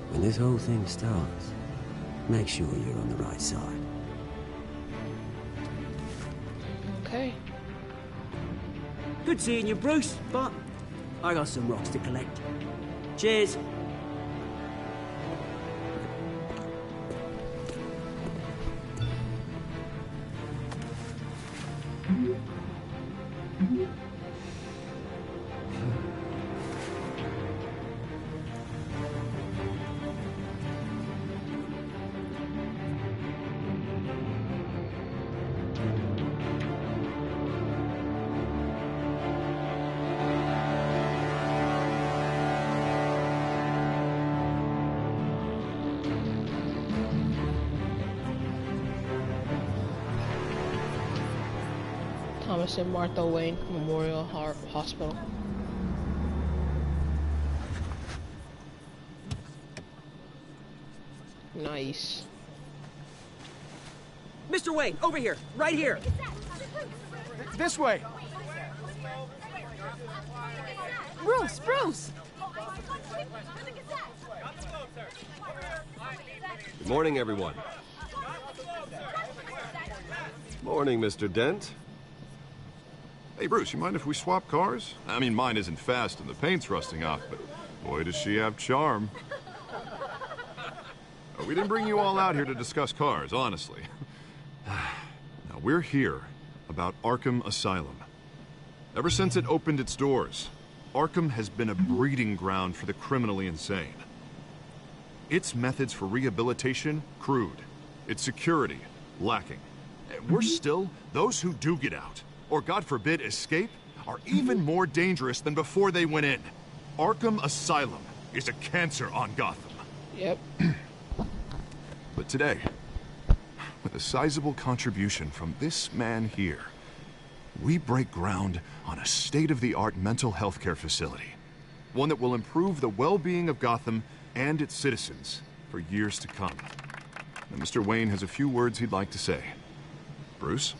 When this whole thing starts, make sure you're on the right side. Okay. Good seeing you, Bruce, but I got some rocks to collect. Cheers. Thomas and Martha Wayne Memorial Hospital. Nice. Mr. Wayne, over here, right here. This way. Bruce! Good morning, everyone. Morning, Mr. Dent. Hey, Bruce, you mind if we swap cars? I mean, mine isn't fast and the paint's rusting off, but boy, does she have charm. We didn't bring you all out here to discuss cars, honestly. Now, we're here about Arkham Asylum. Ever since it opened its doors, Arkham has been a breeding ground for the criminally insane. Its methods for rehabilitation, crude. Its security, lacking. Worse still, those who do get out, or God forbid escape, are even more dangerous than before they went in. Arkham Asylum is a cancer on Gotham. Yep. But today, with a sizable contribution from this man here, we break ground on a state-of-the-art mental health care facility. One that will improve the well-being of Gotham and its citizens for years to come. Now, Mr. Wayne has a few words he'd like to say. Bruce?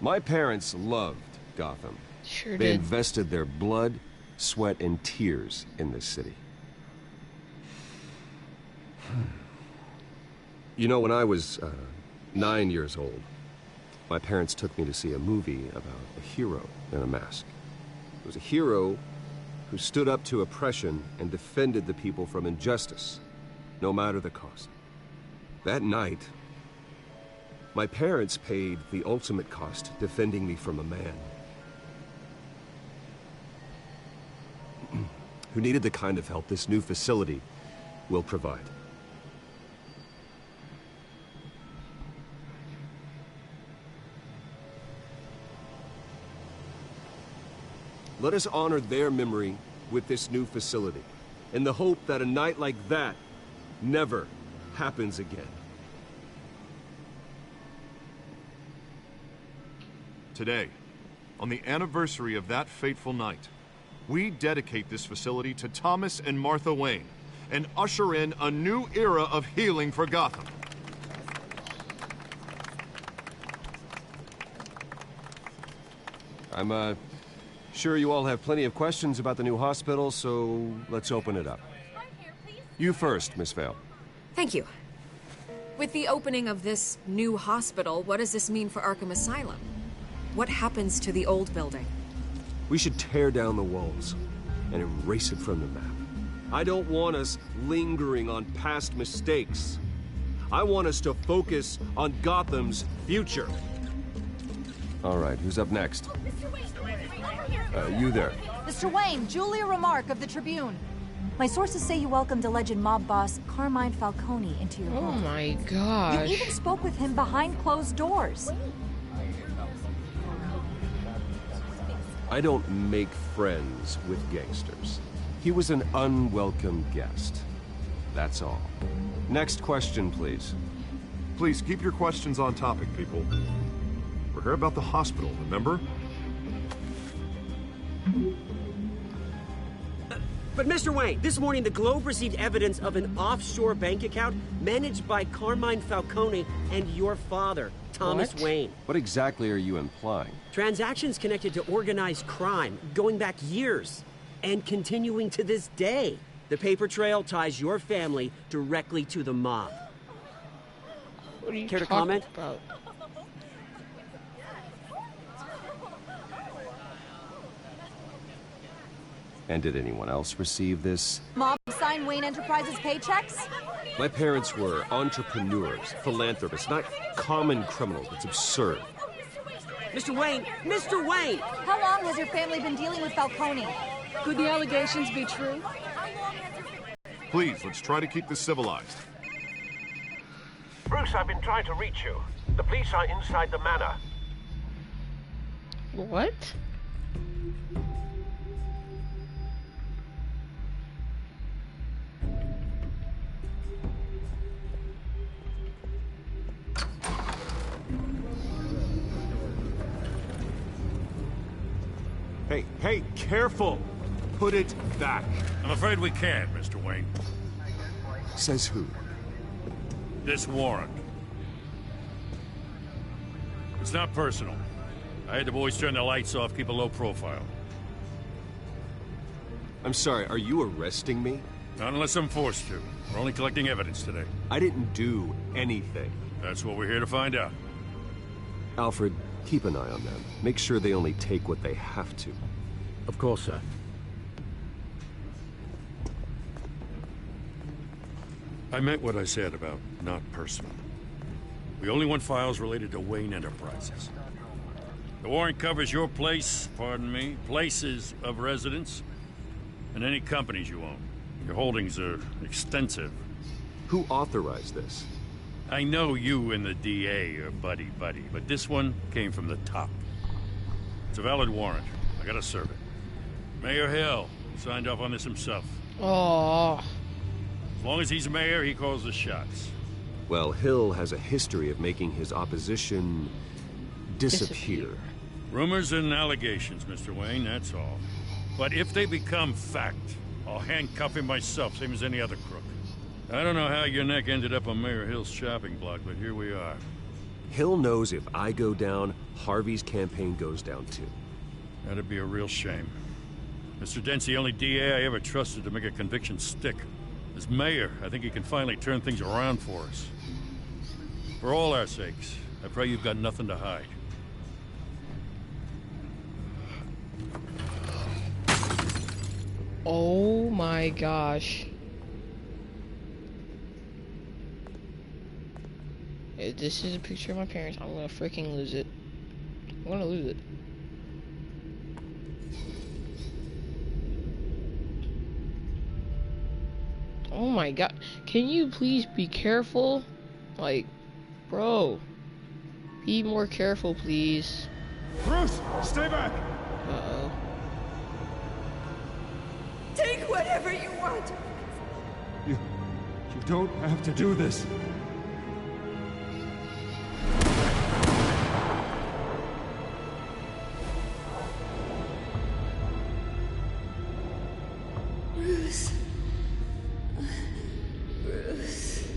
My parents loved Gotham. Sure They did. invested their blood, sweat, and tears in this city. You know, when I was 9 years old, my parents took me to see a movie about a hero in a mask. It was a hero who stood up to oppression and defended the people from injustice, no matter the cost. That night, my parents paid the ultimate cost defending me from a man who needed the kind of help this new facility will provide. Let us honor their memory with this new facility, in the hope that a night like that never happens again. Today, on the anniversary of that fateful night, we dedicate this facility to Thomas and Martha Wayne and usher in a new era of healing for Gotham. I'm sure you all have plenty of questions about the new hospital, so let's open it up. You first, Miss Vale. Thank you. With the opening of this new hospital, what does this mean for Arkham Asylum? What happens to the old building? We should tear down the walls and erase it from the map. I don't want us lingering on past mistakes. I want us to focus on Gotham's future. All right, who's up next? You there. Mr. Wayne, Julia Remark of the Tribune. My sources say you welcomed alleged mob boss Carmine Falcone into your home. Oh my gosh. You even spoke with him behind closed doors. I don't make friends with gangsters. He was an unwelcome guest. That's all. Next question, please. Please keep your questions on topic, people. We're here about the hospital, remember? But Mr. Wayne, this morning the Globe received evidence of an offshore bank account managed by Carmine Falcone and your father, Thomas Wayne. What exactly are you implying? Transactions connected to organized crime, going back years, and continuing to this day. The paper trail ties your family directly to the mob. What are you Care to talking comment? about? And did anyone else receive this? Mob sign Wayne Enterprises paychecks? My parents were entrepreneurs, philanthropists, not common criminals. It's absurd. Mr. Wayne! Mr. Wayne! How long has your family been dealing with Falcone? Could the allegations be true? Please, let's try to keep this civilized. Bruce, I've been trying to reach you. The police are inside the manor. What? Hey, careful! Put it back. I'm afraid we can't, Mr. Wayne. Says who? This warrant. It's not personal. I had the boys turn the lights off, keep a low profile. I'm sorry, are you arresting me? Not unless I'm forced to. We're only collecting evidence today. I didn't do anything. That's what we're here to find out. Alfred, keep an eye on them. Make sure they only take what they have to. Of course, sir. I meant what I said about not personal. We only want files related to Wayne Enterprises. The warrant covers your place, pardon me, places of residence, and any companies you own. Your holdings are extensive. Who authorized this? I know you and the DA are buddy-buddy, but this one came from the top. It's a valid warrant. I gotta serve it. Mayor Hill signed off on this himself. Oh. As long as he's mayor, he calls the shots. Well, Hill has a history of making his opposition disappear. Rumors and allegations, Mr. Wayne, that's all. But if they become fact, I'll handcuff him myself, same as any other crook. I don't know how your neck ended up on Mayor Hill's shopping block, but here we are. Hill knows if I go down, Harvey's campaign goes down too. That'd be a real shame. Mr. Dent's the only DA I ever trusted to make a conviction stick. As mayor, I think he can finally turn things around for us. For all our sakes, I pray you've got nothing to hide. Oh my gosh. If this is a picture of my parents, I'm gonna freaking lose it. I'm gonna lose it. Oh my god. Can you please be careful? Like, bro. Be more careful, please. Bruce, stay back! Uh-oh. Take whatever you want. You don't have to do this. Bruce. Bruce.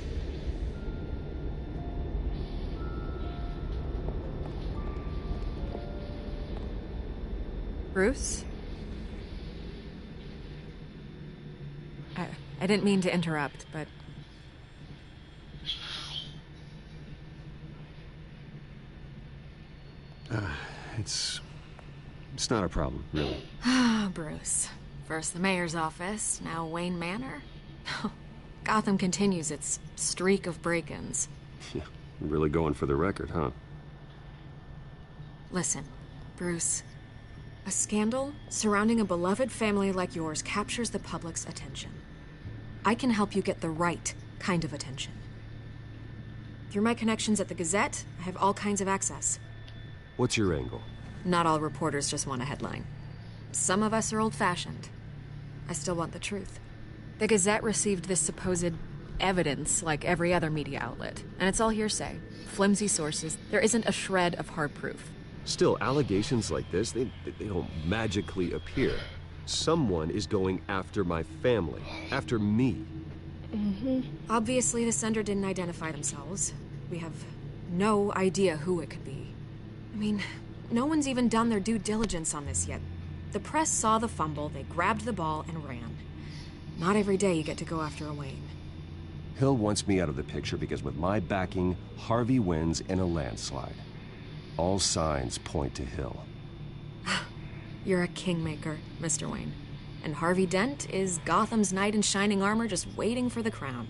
Bruce? I didn't mean to interrupt, but... It's not a problem, really. Ah, Bruce. First the mayor's office, now Wayne Manor. Gotham continues its streak of break-ins. Yeah, really going for the record, huh? Listen, Bruce. A scandal surrounding a beloved family like yours captures the public's attention. I can help you get the right kind of attention. Through my connections at the Gazette, I have all kinds of access. What's your angle? Not all reporters just want a headline. Some of us are old-fashioned. I still want the truth. The Gazette received this supposed evidence like every other media outlet, and it's all hearsay. Flimsy sources. There isn't a shred of hard proof. Still, allegations like this, they don't magically appear. Someone is going after my family, after me. Obviously, the sender didn't identify themselves. We have no idea who it could be. I mean, no one's even done their due diligence on this yet. The press saw the fumble, they grabbed the ball and ran. Not every day you get to go after a Wayne. Hill wants me out of the picture because with my backing, Harvey wins in a landslide. All signs point to Hill. You're a kingmaker, Mr. Wayne. And Harvey Dent is Gotham's knight in shining armor just waiting for the crown.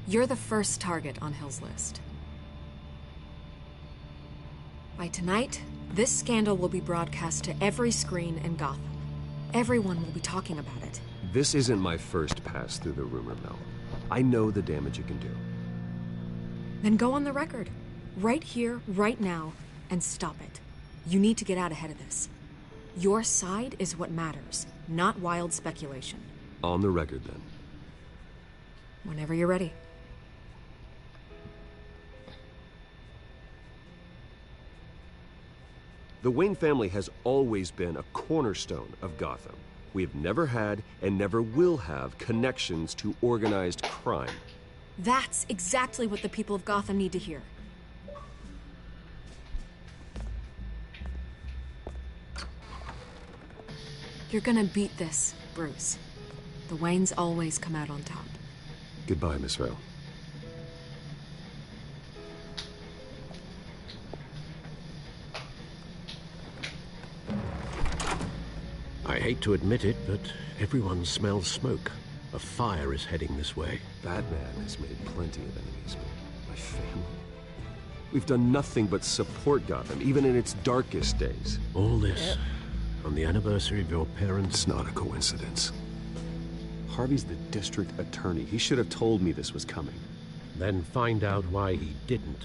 You're the first target on Hill's list. By tonight, this scandal will be broadcast to every screen in Gotham. Everyone will be talking about it. This isn't my first pass through the rumor mill. I know the damage it can do. Then go on the record. Right here, right now, and stop it. You need to get out ahead of this. Your side is what matters, not wild speculation. On the record, then. Whenever you're ready. The Wayne family has always been a cornerstone of Gotham. We have never had and never will have connections to organized crime. That's exactly what the people of Gotham need to hear. You're gonna beat this, Bruce. The Waynes always come out on top. Goodbye, Miss Vale. I hate to admit it, but everyone smells smoke. A fire is heading this way. Batman has made plenty of enemies, but my family... We've done nothing but support Gotham, even in its darkest days. All this on the anniversary of your parents'... It's not a coincidence. Harvey's the district attorney. He should have told me this was coming. Then find out why he didn't.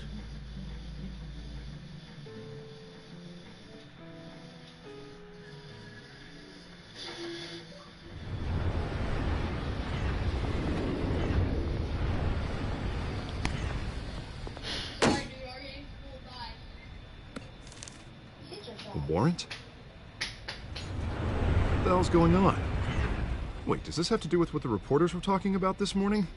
A warrant? What the hell's going on? Wait, does this have to do with what the reporters were talking about this morning?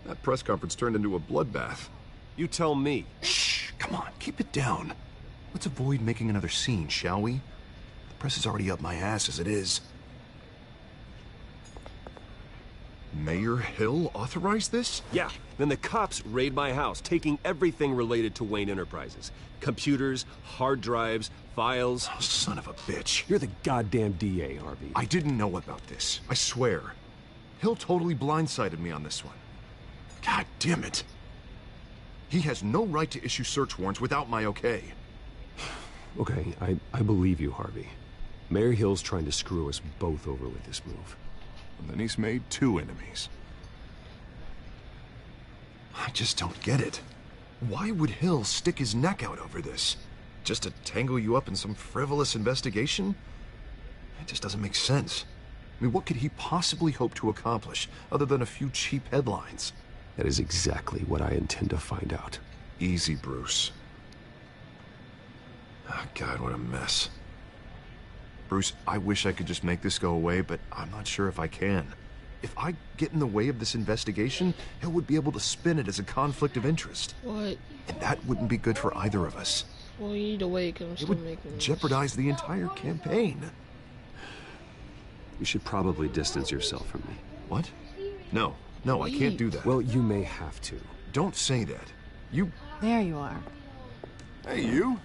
That press conference turned into a bloodbath. You tell me. Shh, come on, keep it down. Let's avoid making another scene, shall we? The press is already up my ass as it is. Mayor Hill authorized this? Yeah, then the cops raid my house, taking everything related to Wayne Enterprises. Computers, hard drives, files. Oh, son of a bitch. You're the goddamn DA, Harvey. I didn't know about this, I swear. Hill totally blindsided me on this one. God damn it. He has no right to issue search warrants without my okay. Okay, I believe you, Harvey. Mayor Hill's trying to screw us both over with this move. And then he's made two enemies. I just don't get it. Why would Hill stick his neck out over this? Just to tangle you up in some frivolous investigation? It just doesn't make sense. I mean, what could he possibly hope to accomplish other than a few cheap headlines? That is exactly what I intend to find out. Easy, Bruce. Oh, God, what a mess. Bruce, I wish I could just make this go away, but I'm not sure if I can. If I get in the way of this investigation, Hill would be able to spin it as a conflict of interest. What? And that wouldn't be good for either of us. Well, you need to wait, because I'm still making It would this. jeopardize the entire campaign. You should probably distance yourself from me. What? No, I can't do that. Well, you may have to. Don't say that. You... There you are. Hey, you?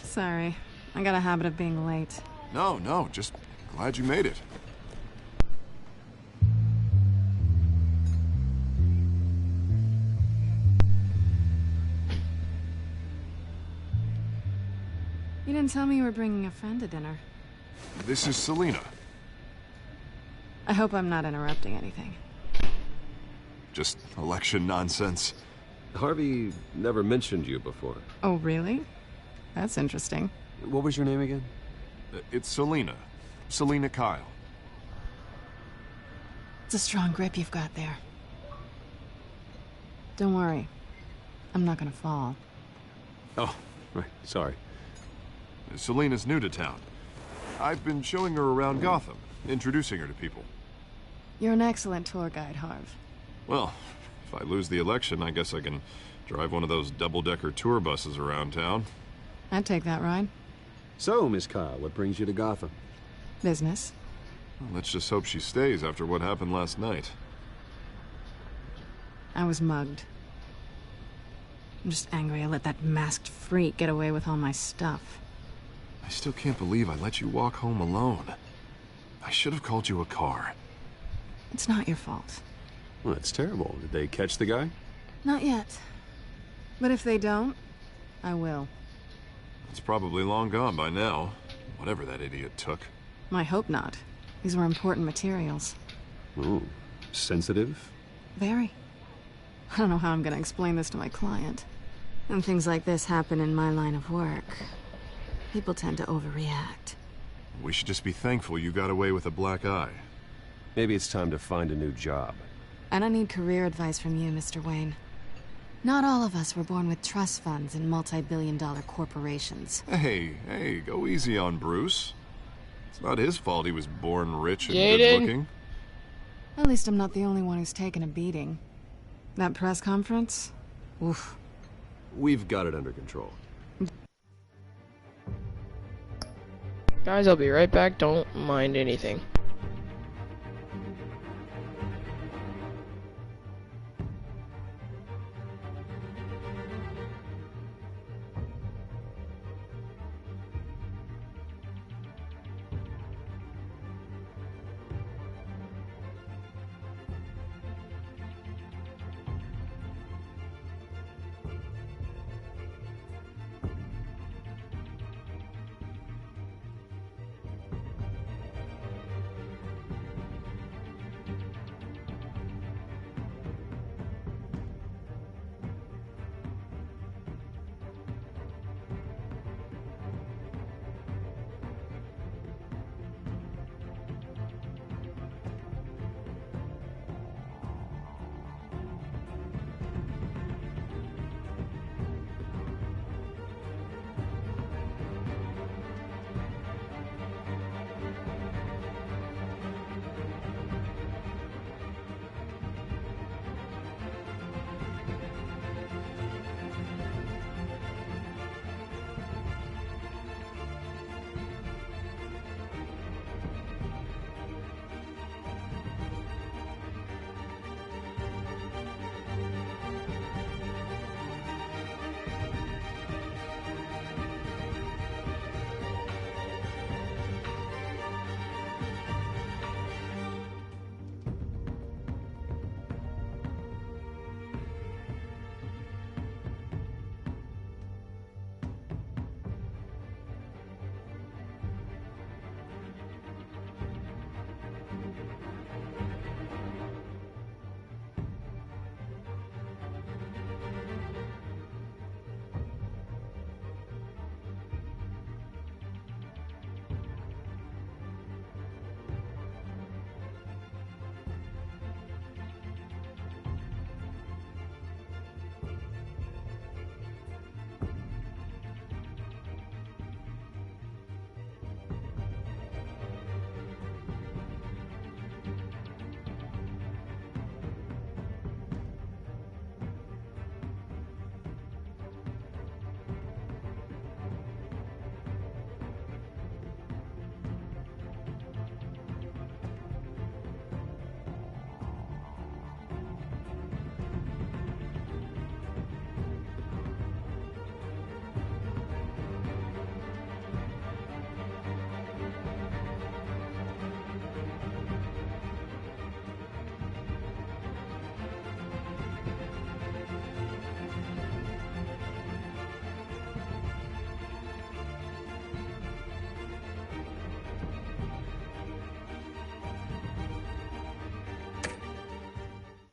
Sorry. I got a habit of being late. No, just glad you made it. You didn't tell me you were bringing a friend to dinner. This is Selena. I hope I'm not interrupting anything. Just election nonsense. Harvey never mentioned you before. Oh, really? That's interesting. What was your name again? It's Selina. Selina Kyle. It's a strong grip you've got there. Don't worry. I'm not gonna fall. Oh, right. Sorry. Selina's new to town. I've been showing her around Gotham, introducing her to people. You're an excellent tour guide, Harv. Well, if I lose the election, I guess I can drive one of those double-decker tour buses around town. I'd take that ride. So, Miss Kyle, what brings you to Gotham? Business. Well, let's just hope she stays after what happened last night. I was mugged. I'm just angry I let that masked freak get away with all my stuff. I still can't believe I let you walk home alone. I should have called you a car. It's not your fault. Well, that's terrible. Did they catch the guy? Not yet. But if they don't, I will. It's probably long gone by now. Whatever that idiot took. I hope not. These were important materials. Ooh, sensitive? Very. I don't know how I'm gonna explain this to my client. When things like this happen in my line of work, people tend to overreact. We should just be thankful you got away with a black eye. Maybe it's time to find a new job. I don't need career advice from you, Mr. Wayne. Not all of us were born with trust funds and multi-billion-dollar corporations. Hey, go easy on Bruce. It's not his fault he was born rich and Jaden. good-looking. At least I'm not the only one who's taken a beating. That press conference? Oof. We've got it under control. Guys, I'll be right back. Don't mind anything.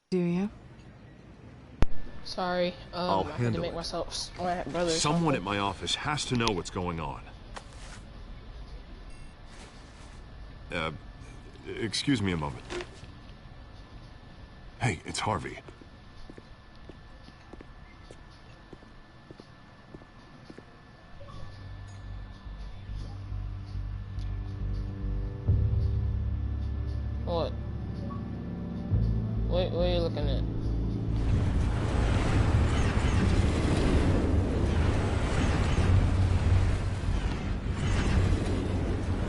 Do you? Sorry. I'll I had to handle make it. myself my brother. Someone at my office has to know what's going on. Excuse me a moment. Hey, it's Harvey. What? What are you looking at?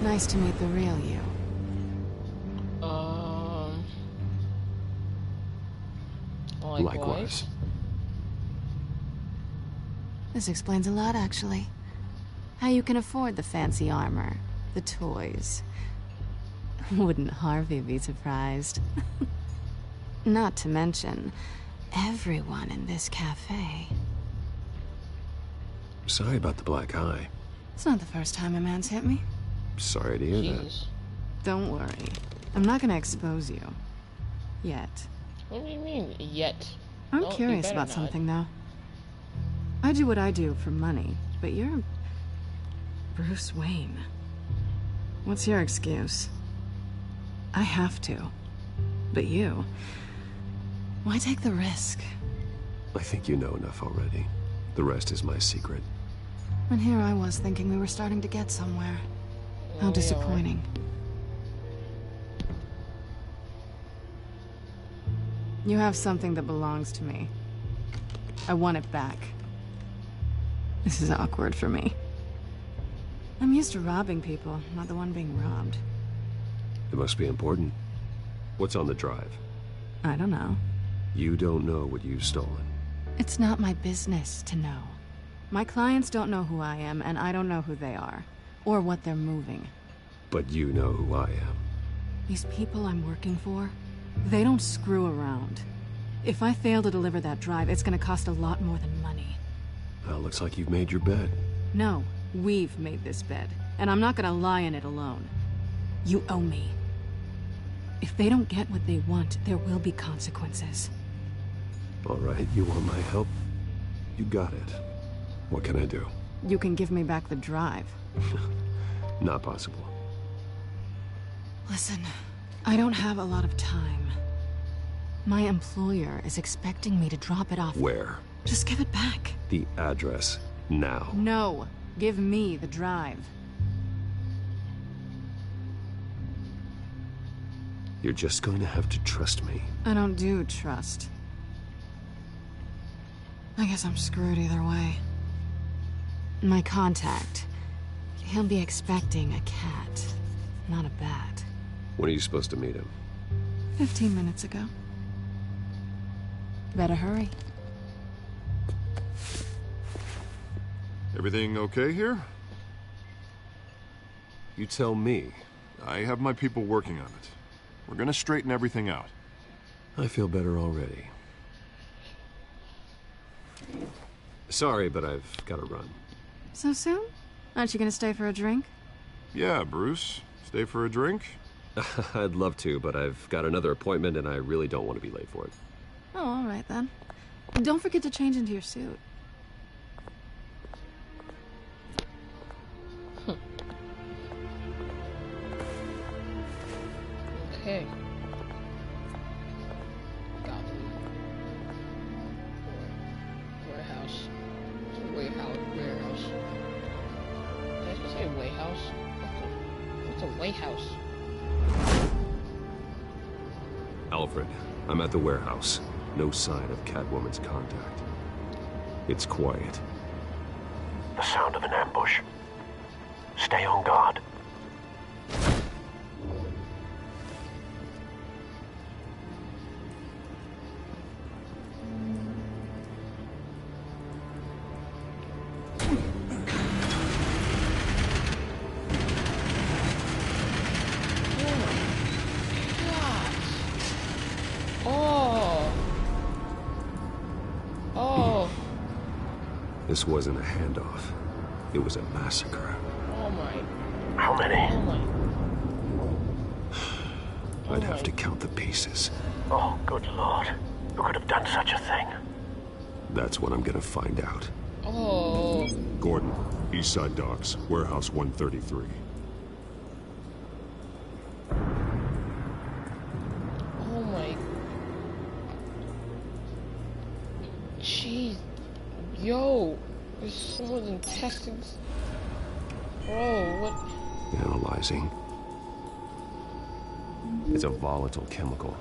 Nice to meet the real you. Likewise. This explains a lot, actually. How you can afford the fancy armor, the toys. Wouldn't Harvey be surprised? Not to mention, everyone in this cafe. Sorry about the black eye. It's not the first time a man's hit me. Sorry to hear that. Don't worry. I'm not gonna expose you. Yet. What do you mean, yet? I'm Don't- you curious better about not. something, though. I do what I do for money, but you're... Bruce Wayne. What's your excuse? I have to. But you... Why take the risk? I think you know enough already. The rest is my secret. And here I was thinking we were starting to get somewhere. How disappointing. You have something that belongs to me. I want it back. This is awkward for me. I'm used to robbing people, not the one being robbed. It must be important. What's on the drive? I don't know. You don't know what you've stolen. It's not my business to know. My clients don't know who I am, and I don't know who they are. Or what they're moving. But you know who I am. These people I'm working for, they don't screw around. If I fail to deliver that drive, it's gonna cost a lot more than money. Well, looks like you've made your bed. No, we've made this bed, and I'm not gonna lie in it alone. You owe me. If they don't get what they want, there will be consequences. All right, you want my help? You got it. What can I do? You can give me back the drive. Not possible. Listen, I don't have a lot of time. My employer is expecting me to drop it off. Where? Just give it back. The address. Now. No, give me the drive. You're just going to have to trust me. I don't do trust. I guess I'm screwed either way. My contact, he'll be expecting a cat, not a bat. When are you supposed to meet him? 15 minutes ago. Better hurry. Everything okay here? You tell me. I have my people working on it. We're gonna straighten everything out. I feel better already. Sorry, but I've got to run. So soon? Aren't you gonna stay for a drink? Yeah, Bruce. Stay for a drink? I'd love to, but I've got another appointment and I really don't want to be late for it. Oh, all right then. Don't forget to change into your suit. Okay. Gotham. Warehouse. It's a warehouse. Did I just say warehouse? What's a warehouse? Alfred, I'm at the warehouse. No sign of Catwoman's contact. It's quiet. The sound of an ambush. Stay on guard. This wasn't a handoff. It was a massacre. Oh my. How many? Oh my. I'd have to count the pieces. Oh, good lord. who could have done such a thing. That's what I'm gonna find out. Oh. Gordon, East Side Docks, Warehouse 133. Oh my. Jeez. Yo. There's someone's intestines. Bro, what? Analyzing. It's a volatile chemical.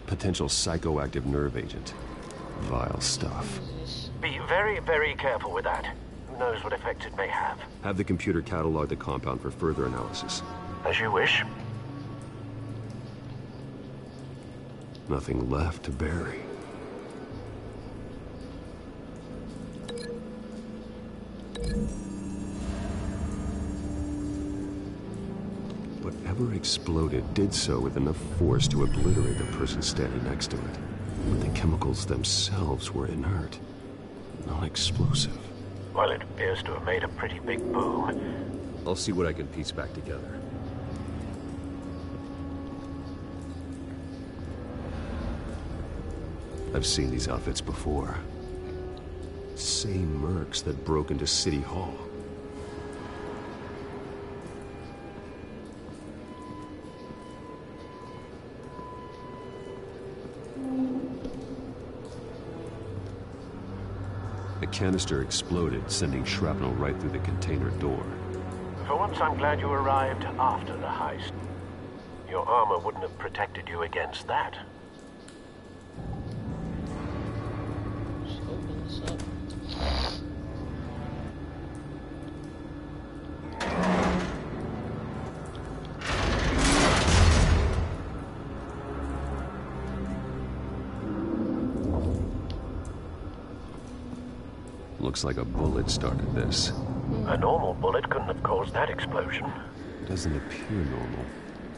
Potential psychoactive nerve agent. Vile stuff. Be very, very careful with that. Who knows what effects it may have. Have the computer catalog the compound for further analysis. As you wish. Nothing left to bury. Whatever exploded did so with enough force to obliterate the person standing next to it. But the chemicals themselves were inert, non-explosive. Well, it appears to have made a pretty big boom. I'll see what I can piece back together. I've seen these outfits before. Same mercs that broke into City Hall. The canister exploded, sending shrapnel right through the container door. For once, I'm glad you arrived after the heist. Your armor wouldn't have protected you against that. Just open this up. Looks like a bullet started this. A normal bullet couldn't have caused that explosion. Doesn't appear normal.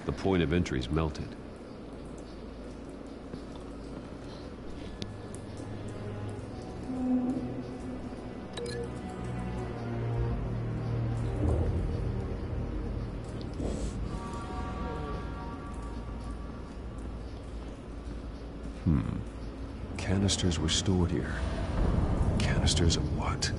The point of entry's melted. Canisters were stored here. Canisters of what?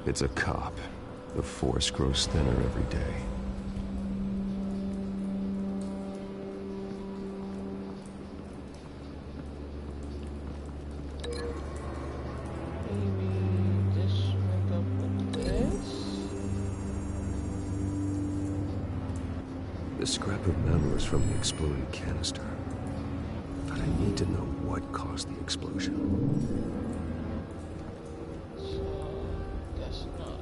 It's a cop. The force grows thinner every day. The scrap of metal is from the exploded canister. But I need to know what caused the explosion. Guess not.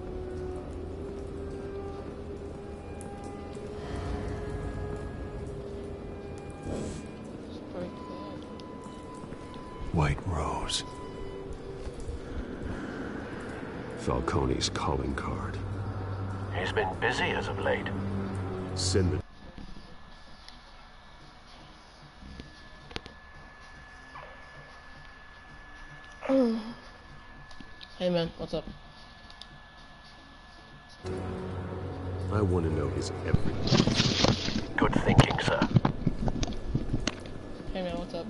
White Rose. Falcone's calling card. He's been busy as of late. Send the... Hey man, what's up? I want to know his everything. Good thinking, sir. Hey man, what's up?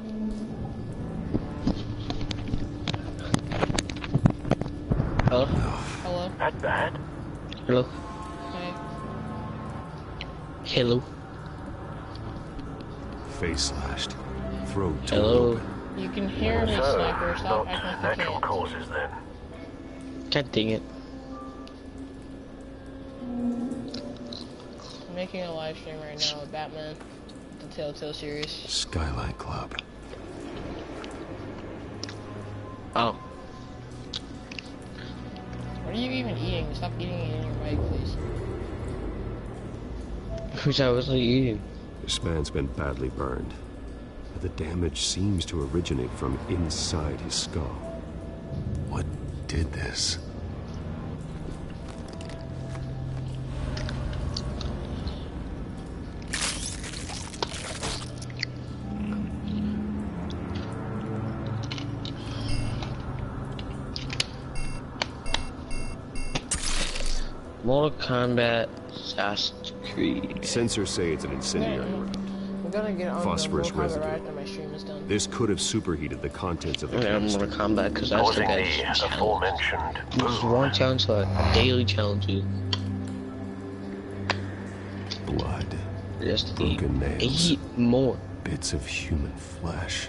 Hello? Hello? Not bad. Hello? Hey. Hello? Face slashed. Throat torn Hello? open. You can hear me, sniper. Stop acting like you Natural can't. causes, then. God dang it. I'm making a live stream right now with Batman, the Telltale series. Skylight Club. Oh. What are you even eating? Stop eating it in your mic, please. Which I wasn't eating. This man's been badly burned. But the damage seems to originate from inside his skull. What did this? Mortal Kombat, Assassin's Creed. Sensors say it's an incendiary round. I'm gonna get on Phosphorus the Mortal Kombat residue. right after my stream is done. This could have superheated the contents of the Yeah, canister. Mortal Kombat, because that's the best. aforementioned This is one challenge, so I daily challenge you. Blood. Just broken nails. 8 more. Bits of human flesh.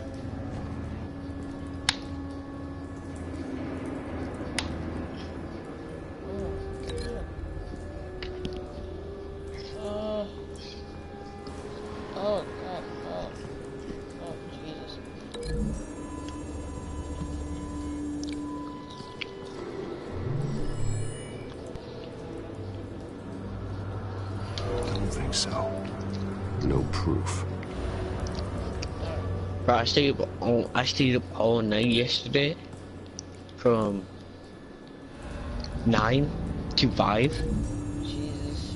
Oh god, oh Jesus. Don't think so. No proof. Bro, I stayed up all night yesterday, from 9 to 5. Jesus.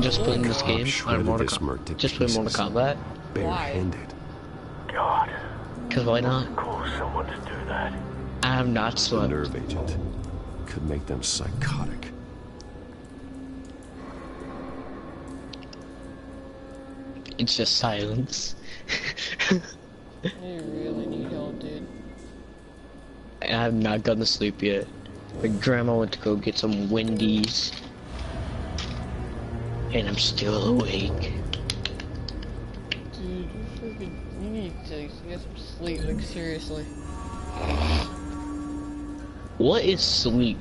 Just playing this game on shredded Mortal this merc to Kombat. Just playing Mortal pieces. Kombat. Barehanded. God. Cause why not? Call someone to do that. I have not The slept. nerve agent could make them psychotic. It's just silence. You really need help, dude. I have not gone to sleep yet. My grandma went to go get some Wendy's. And I'm still awake. Dude, you need to get some sleep, like seriously. What is sleep?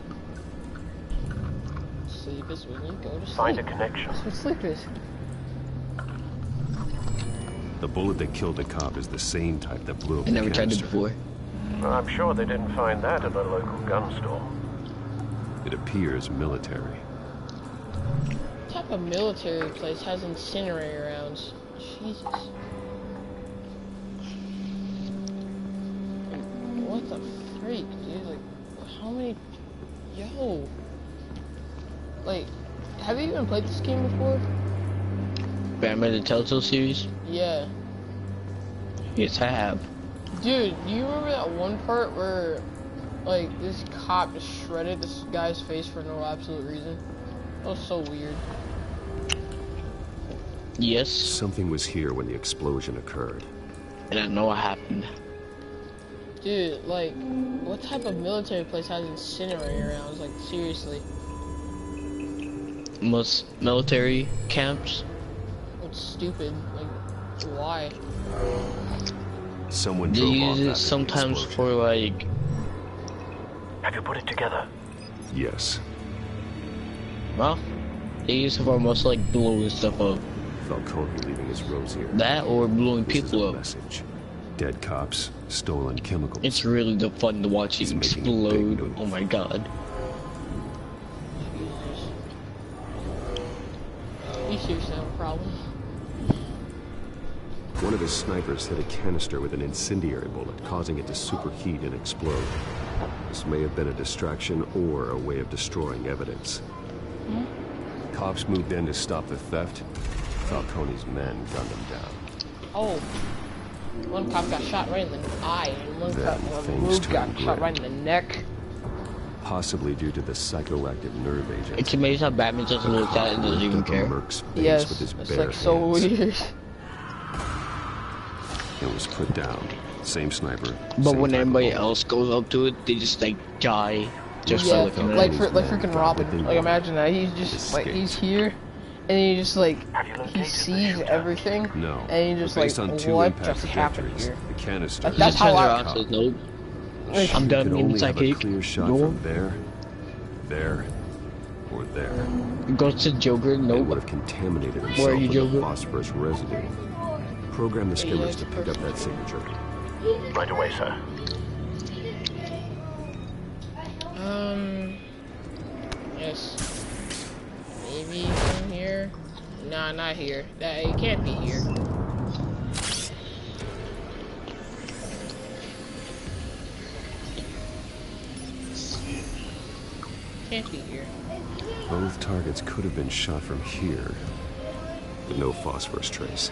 Sleep is when you go to sleep. Find a connection. That's what sleep is. The bullet that killed the cop is the same type that blew up I the never tried it canister. before. Well, I'm sure they didn't find that at the local gun store. It appears military. What type of military place has incinerator rounds? Jesus. What the freak, dude? Like, how many... Yo. Like, have you even played this game before? Batman the Telltale series? Yeah. Yes, I have. Dude, do you remember that one part where, like, this cop just shredded this guy's face for no absolute reason? That was so weird. Yes. Something was here when the explosion occurred. And I know what happened. Dude, like, what type of military place has incinerator rounds? Like, seriously. Most military camps. It's stupid. Like, why? Someone They drove use off it after the sometimes explosion. for like... Have you put it together? Yes. Well, they use it for most like blowing stuff up. Falcone leaving his rose here. That or blowing This is people a up. message. Dead cops, stolen chemicals. It's really the fun to watch it He's making a big explode. move. Oh my god. You seriously have a problem? One of his snipers hit a canister with an incendiary bullet, causing it to superheat and explode. This may have been a distraction or a way of destroying evidence. Hmm? Cops moved in to stop the theft. Falcone's men gunned him down. Oh. One cop got shot right in the eye, and one Then cop things got turned shot grim. right in the neck. Possibly due to the psychoactive nerve agent. It's amazing how Batman doesn't look at that and doesn't even care. Merc's face Yes, with his it's bare like so hands. weird. It was put down. Same sniper. But same when type of everybody bullet. else goes up to it, they just like die. Just Yeah, for looking at like it. like freaking Robin. Like imagine that he's just like he's here, and he just like he sees everything, No. and he just but based like on two what impact just happened trajectories, here? the canister. Like, that's how I. Says, nope. Like, I'm done could being only have a psychic. clear shot No. from there, or there. Goes to Joker. It Nope. would have contaminated himself Where are you, with the Joker? phosphorus residue. Program the skimmers to pick up that signature. Right away, sir. Yes. Maybe from here. Nah, not here. That it can't be here. Can't be here. Both targets could have been shot from here, but no phosphorus trace.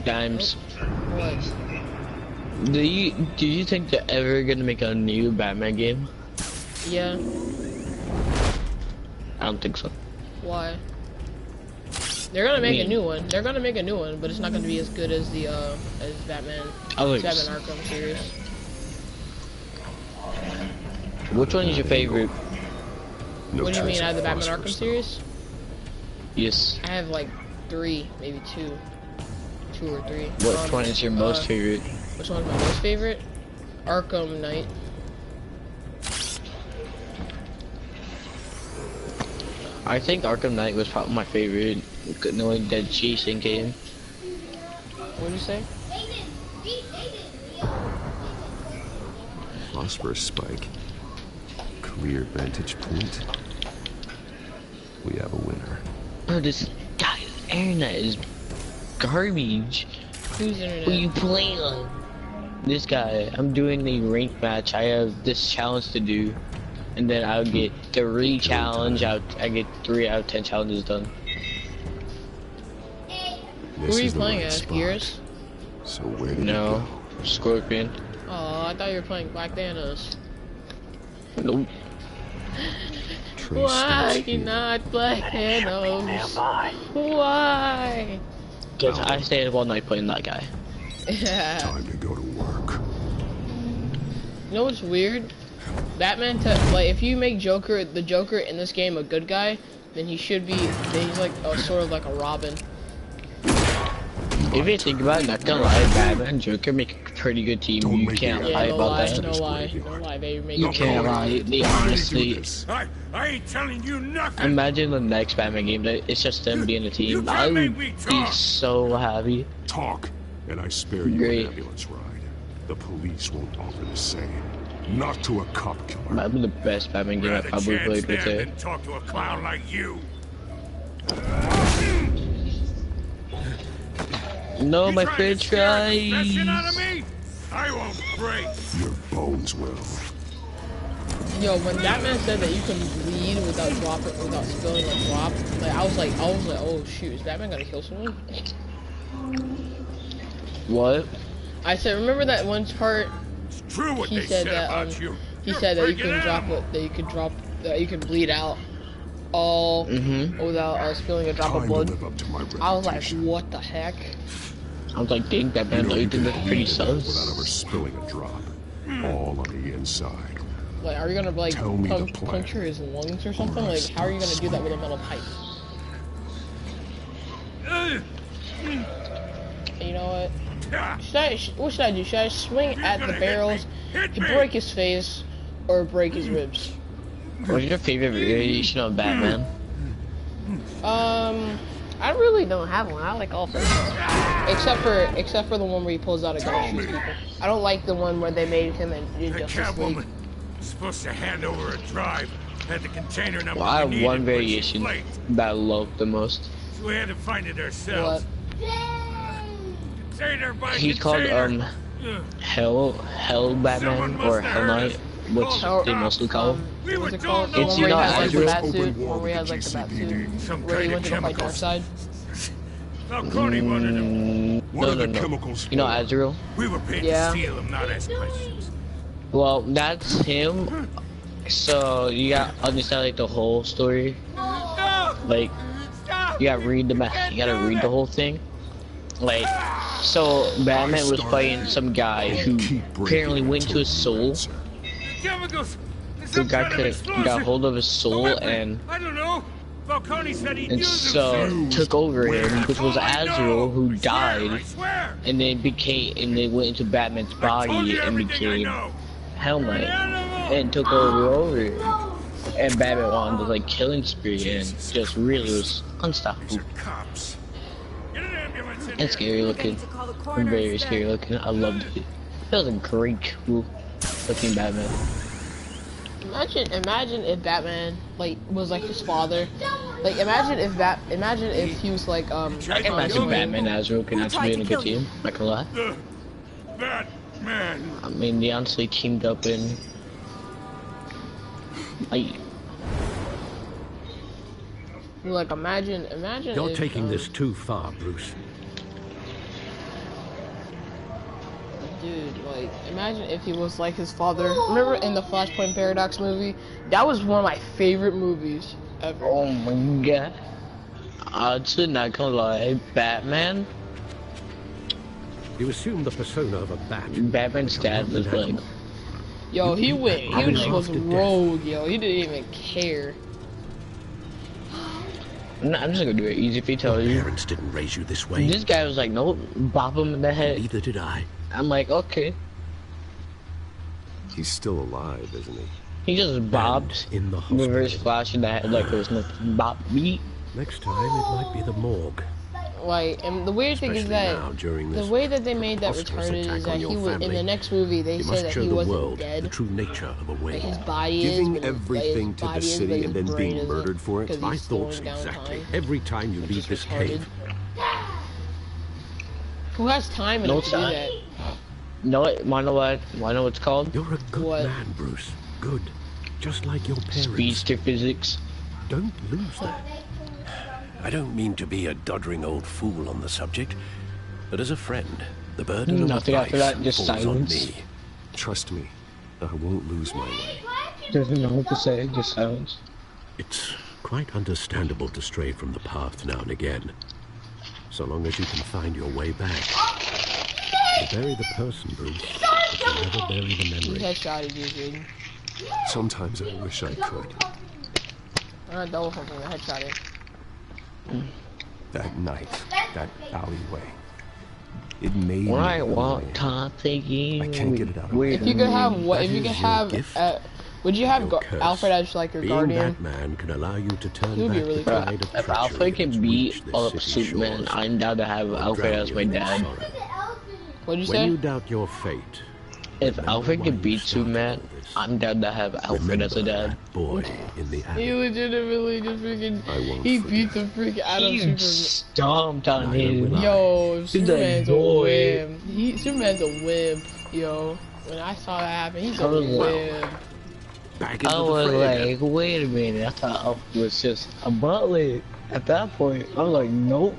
Dimes. What? Do you think they're ever gonna make a new Batman game? Yeah. I don't think so. Why? They're gonna make a new one. They're gonna make a new one, but it's not gonna be as good as the as Batman. Batman Arkham series. Which one is your favorite? What do you mean? I have the Batman Arkham series? Yes. I have like 3, maybe 2 or 3. Which one is your most favorite? Which one is my most favorite? Arkham Knight. I think Arkham Knight was probably my favorite, knowing that chasing game. What did you say? Phosphorus spike. Clear vantage point. We have a winner. Oh, this guy's internet is garbage. Whose internet? Who you playing on? This guy. I'm doing a rank match. I have this challenge to do. And then I'll get 3 challenge out. I get 3 out of 10 challenges done. Who are you playing as? Gears? So where did No, Scorpion. Oh, I thought you were playing Black Thanos. Nope. Why not Black Thanos? Why? Because I stayed up all night playing that guy. Yeah. Time to go to work. You know what's weird? Batman, like, if you make the Joker in this game a good guy, then he should be, then he's like sort of like a Robin. If you think about it, not gonna lie, Batman and Joker make a pretty good team. You can't lie about that. No lie, they make You can't lie. They honestly. I ain't telling you nothing. Imagine the next Batman game that it's just them being a team. I would be so happy. Talk, and I spare you an ambulance ride. The police won't offer the same. Not to a cop killer. Might be the best Batman game I've probably played with it. Talk to a clown like you. No, my fridge fries. I won't break. Your bones will. Yo, when Batman said that you can bleed without spilling a drop, like I was like, oh shoot, is Batman gonna kill someone? What? I said, remember that one part? True what he they said said that about you. He said that you can bleed out all without spilling a drop of blood. I was like, what the heck? I was like, dang, Batman, you think that's pretty sus? Without ever spilling a drop. All on the inside. Like, are you gonna like puncture his lungs or something? Like, how are you gonna do that with a metal pipe? You know what? What should I do? Should I swing at the barrels to break his face or break his ribs? What's your favorite variation of Batman? I really don't have one. I like all three. Except for the one where he pulls out a gun and shoots people. I don't like the one where they made him in Justice League. Catwoman was supposed to hand over a drive. Had the container number. Well, I have one variation that I love the most. So we had to find it ourselves. Container by He's called Hell Batman or Hell Knight, which they mostly call him. What's it called? The It's one where he has like the Azrael. bat suit. One where he has like the bat suit. Where he went to go fight Darkseid. Falcone wanted him. No. You know Azrael? We were paid to steal him, not ask questions. Well, that's him. So you gotta understand like the whole story. Like you gotta read the whole thing. Like, so Batman was fighting some guy who apparently went to his soul. The guy got hold of his soul and so took over him, which was Azrael, who died, and then went into Batman's body and became Hell Knight and took over it. And Batman went on this like killing spree and just really was unstoppable. And scary looking. Very scary looking. I loved it. It was a great, cool looking Batman. Imagine if Batman like was like his father. Like imagine if he was like I can imagine Batman and Azrael can actually be in a good team. Not gonna lie. Batman. I mean, they honestly teamed up in like imagine. You're if, taking this too far, Bruce. Dude, like, imagine if he was like his father. Remember in the Flashpoint Paradox movie? That was one of my favorite movies ever. Oh my god. I'm not gonna lie, Batman? You assume the persona of a bat. Batman's dad was like... Yo, he just was rogue, yo. He didn't even care. I'm just gonna do it easy if he tells you. Your parents didn't raise you this way. This guy was like, nope, bop him in the head. Neither did I. I'm like, okay. He's still alive, isn't he? He just bobbed in the reverse flash in the head like there was nothing. Bop, beat. Next time it might be the morgue. Like, and the weird thing is that the way that they made that retarded is that he was in the next movie. They say that he wasn't dead. The true nature of a way. Like his body is giving everything to the city and then being murdered for it. My thoughts exactly. Every time you leave this cave. Who has time enough to do that? No, wanna know what it's called? You're a good man, Bruce. Good, just like your parents. Speedster physics. Don't lose that. I don't mean to be a doddering old fool on the subject, but as a friend, the burden of nothing after that, just falls silence. on me. Trust me, I won't lose my way. Doesn't know what to say, just silence. It's quite understandable to stray from the path now and again, so long as you can find your way back. You bury the person, Bruce, but you never bury the memory. He headshotted you, Jaden. Sometimes I wish I could. I'm not double fucking the headshotted. That night, that alleyway. It made when me I walk, thinking. I can't get it out. If you could have what? If you could have, would you have Alfred as like your guardian? Batman can allow you to turn He would be back really the cool. tide of If Alfred can beat up Superman, I'm down to have Alfred as my dad. What'd you When say? you doubt your fate, if Alfred can beat Superman, I'm down to have Alfred as a dad. Boy in the alley. He legitimately just freaking. He beat the freak out of Superman. Stomped on him. Yo, Superman's a boy. wimp. Superman's a wimp. Yo, when I saw that happen, he's a wimp. I was like, wait a minute. I thought Alfred was just a butler. At that point, I was like, nope.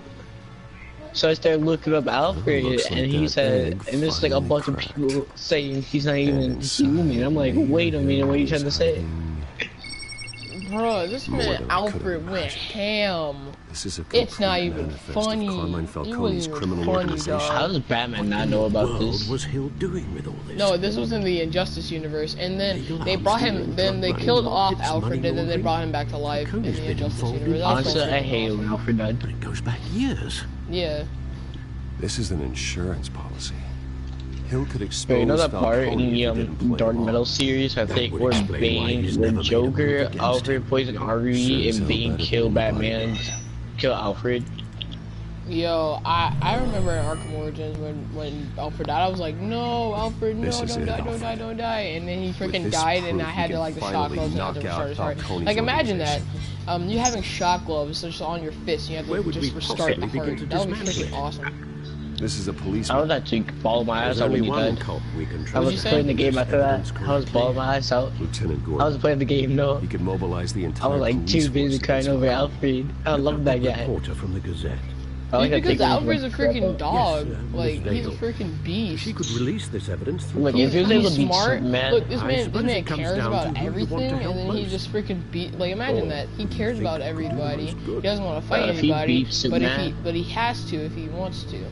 So I started looking up Alfred, and he said, and there's like a bunch of people saying he's not even human. I'm like, wait a minute, what are you trying to say? Bro, this man Alfred went ham. It's not even funny. It wasn't even funny, dog. How does Batman not know about this? What was Hill doing with all this? No, this was in the Injustice universe, and then they brought him. Then they killed off Alfred, and then they brought him back to life in the Injustice universe. Honestly, I hate when Alfred died. But it goes back years. Yeah. This is an insurance policy. Hill could expose. You know that part in the Dark Metal series, I think, where Bane, where Joker, Alfred poisoned Harvey, and Bane killed Batman, kill Alfred. Yo, I remember in Arkham Origins when Alfred died, I was like, no, Alfred, no, don't die, and then he freaking died, and I had to like the shock gloves and I had to restart his heart. Like imagine that, you having shock gloves just on your fist, you have to just restart the heart. That would be freaking awesome. This is a police. I was actually bawling my eyes out when you died. I was playing the game after that. I was bawling my eyes out. Lieutenant Gordon. I was playing the game, no. He could mobilize the entire. I was like too busy crying over Alfred. I love that guy. Reporter from the Gazette. Because Alfred's a freaking dog. Like he's a freaking beast. She could release this evidence through. Like, if he was able to beat smart. Superman, Look, this man cares about everything, and then he just freaking beat. Like imagine that he cares about everybody. He doesn't want to fight anybody, but he has to if he wants to.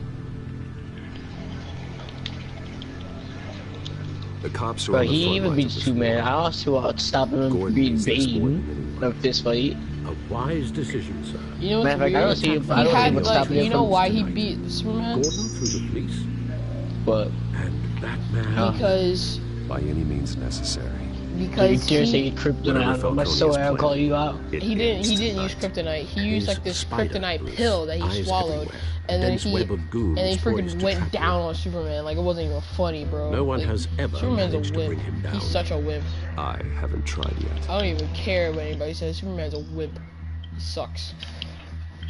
The cops are but he even beats Superman. I also want to stop him from beating Bane in a fist fight. A wise decision, sir. You know what's weird? I don't see what's stopping him. You know why he beat Superman? Gordon through the police. But and Batman. Because by any means necessary. Because you dare say kryptonite? I swear I'll call you out. He didn't use kryptonite. He used like this kryptonite pill that he swallowed, and then he freaking went down on Superman. Like it wasn't even funny, bro. No one like, has ever Superman's managed a to wimp. bring him down. He's such a wimp. I haven't tried yet. I don't even care what anybody says. Superman's a wimp. He sucks.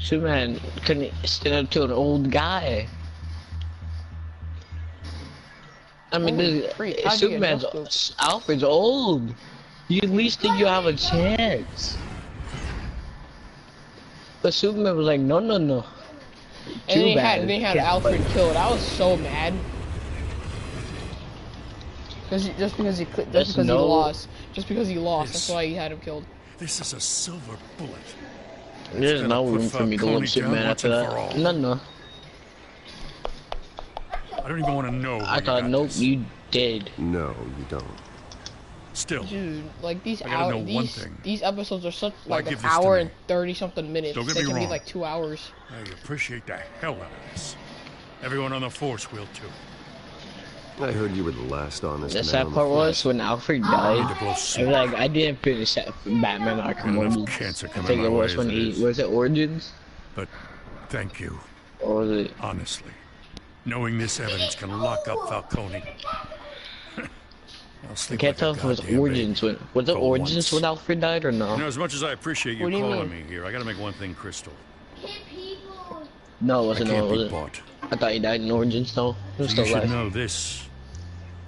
Superman couldn't stand up to an old guy. I mean, Superman's Alfred's old. You at least think you have a chance. But Superman was like, no. And they had Alfred killed. I was so mad. Just because he lost. Just because he lost. That's why he had him killed. This is a silver bullet. There's no room for me to lump Superman after that. No. I don't even want to know. I thought, nope, you did. No, you don't. Still, dude, like these these episodes are such like an hour and 30-something minutes. Don't get they me can wrong. be like 2 hours. I appreciate the hell out of this. Everyone on the force will too. I heard you were the last honest The man sad on part the was when Alfred died. I didn't finish that Batman Arkham Origins. I think it was when was it Origins? But thank you. Or was it? Honestly, knowing this evidence can lock up Falcone. I can't tell if it was Origins when was it Origins when Alfred died or no? You know, as much as I appreciate you calling me here, I gotta make one thing crystal. No, it wasn't. I Was bought. I thought he died in Origins though. He was still You should alive. know this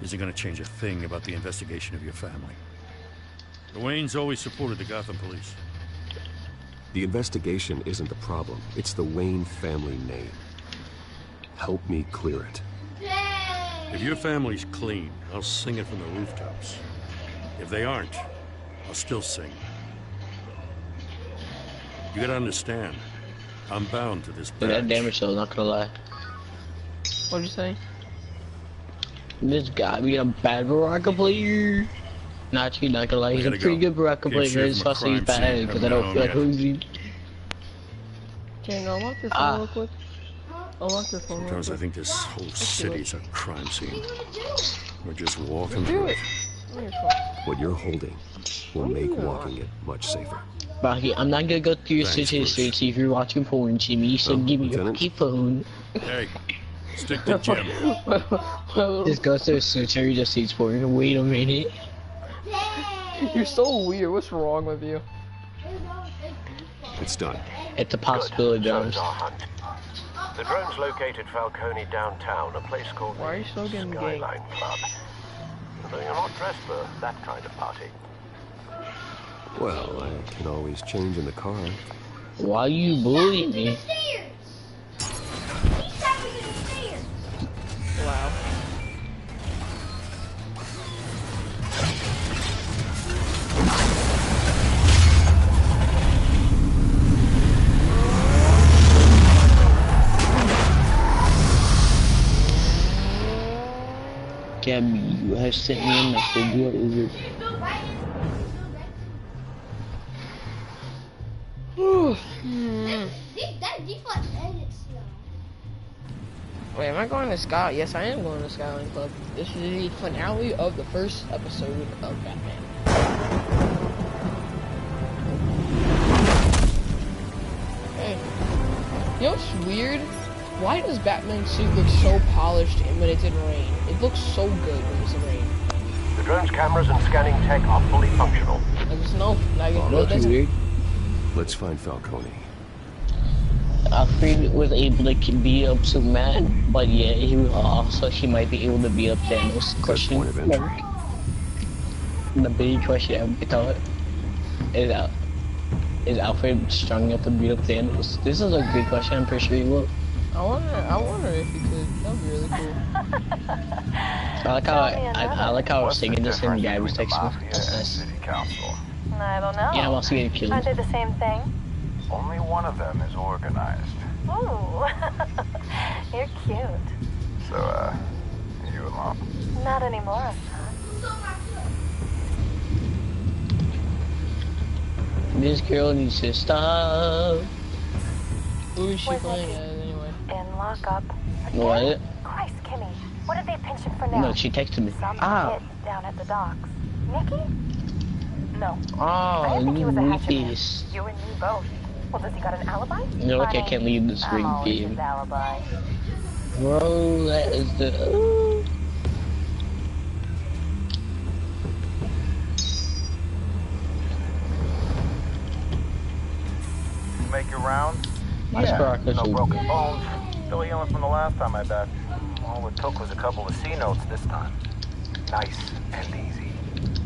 isn't gonna change a thing about the investigation of your family. The Waynes always supported the Gotham police. The investigation isn't the problem. It's the Wayne family name. Help me clear it. If your family's clean, I'll sing it from the rooftops. If they aren't, I'll still sing. You gotta understand, I'm bound to this badge. That damage show, not gonna lie. What'd you say? This guy being a bad Baraka player. Not gonna lie, he's a pretty good Baraka player. I just want to say he's bad because I don't feel like who's Okay, no, unlock your phone real quick. Unlock your phone real quick. Because I think this whole city's a crime scene. We're just walking Do through it. it. What you're holding will make walking it much safer. Rocky, I'm not gonna go through your situation see if you're watching porn, Jimmy. You said give me your Lieutenant? fucking phone. Hey, stick to Jim. Just goes to the cemetery, just sees porn. Wait a minute. You're so weird. What's wrong with you? It's done. It's a possibility, Jones. The drone's located Falcone downtown, a place called Why are you still getting gay? Skyline Club. Though you're not dressed for that kind of party. Well, I can always change in the car. Why you bullying me? Wow. Gabby, you have sent me a message. What is it? Wait, am I going to Sky? Yes, I am going to Skyline Club. This is the finale of the first episode of Batman. Hey, you know what's weird? Why does Batman's suit look so polished when it's in rain? It looks so good when it's in rain. The drone's cameras and scanning tech are fully functional. I just know. Now you know That's weird. Let's find Falcone. Alfred was able to beat up Superman, but yeah, he might be able to beat up Thanos. Question mark. The big question I thought is Alfred strong enough to beat up Thanos? This is a good question. I'm pretty sure he will. I wonder if he could. That'd be really cool. I like how I was singing this and Gabby's texting me. That's nice. I don't know. Yeah, I'm also getting killed. Aren't they the same thing? Only one of them is organized. Ooh, you're cute. So, you alone? Not anymore. This girl needs to stop. Who is she playing as anyway? In lockup. What? Christ, Kimmy. What did they pinch him for now? No, she texted me. Some kid down at the docks. Nikki? No. Oh, I didn't think he was a hatchet man. this. You and me both. Well, does he got an alibi? No, okay, I can't leave this ring game. His alibi. Bro, that is the... You make your rounds? Nice practice. No broken bones. Still healing from the last time, I bet. All it took was a couple of C notes this time. Nice and easy.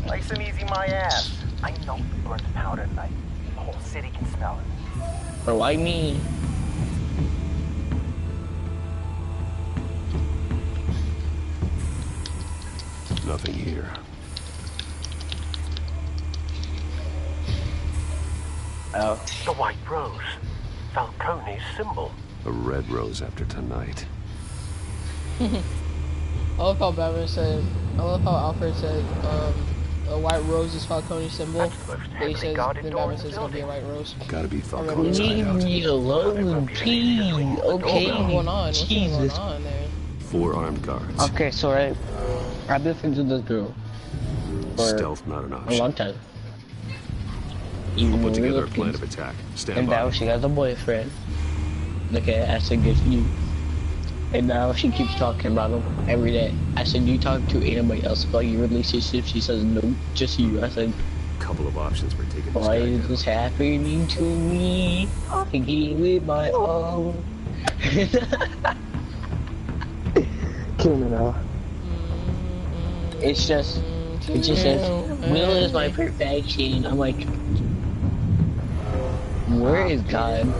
Nice and easy, my ass. I know you burned powder tonight. The whole city can smell it. Bro, why me? nothing here. Oh. The white rose. Falcone's symbol. A red rose after tonight. I love how Batman said, I love how Alfred said, a white rose is Falcone's symbol. But he says, then Batman says it's gonna be a white rose. Gotta be Falcone's Leave hideout. me alone, please. Okay. What's going on? What's Jesus. going on there? 4 armed guards. Okay, so I've been friends with this girl for Stealth not an a option. long time. We'll Even put when we together were a plan kids. of attack. Stand And by. now she has a boyfriend. Okay, I said good for you. And now she keeps talking about him every day. I said, you talk to anybody else about your relationship? She says, nope, just you. I said, Couple of options for taking this why guy is down. this happening to me? I gave with my all. Kill me now. It just says, Will is my perfection. I'm like, where is God?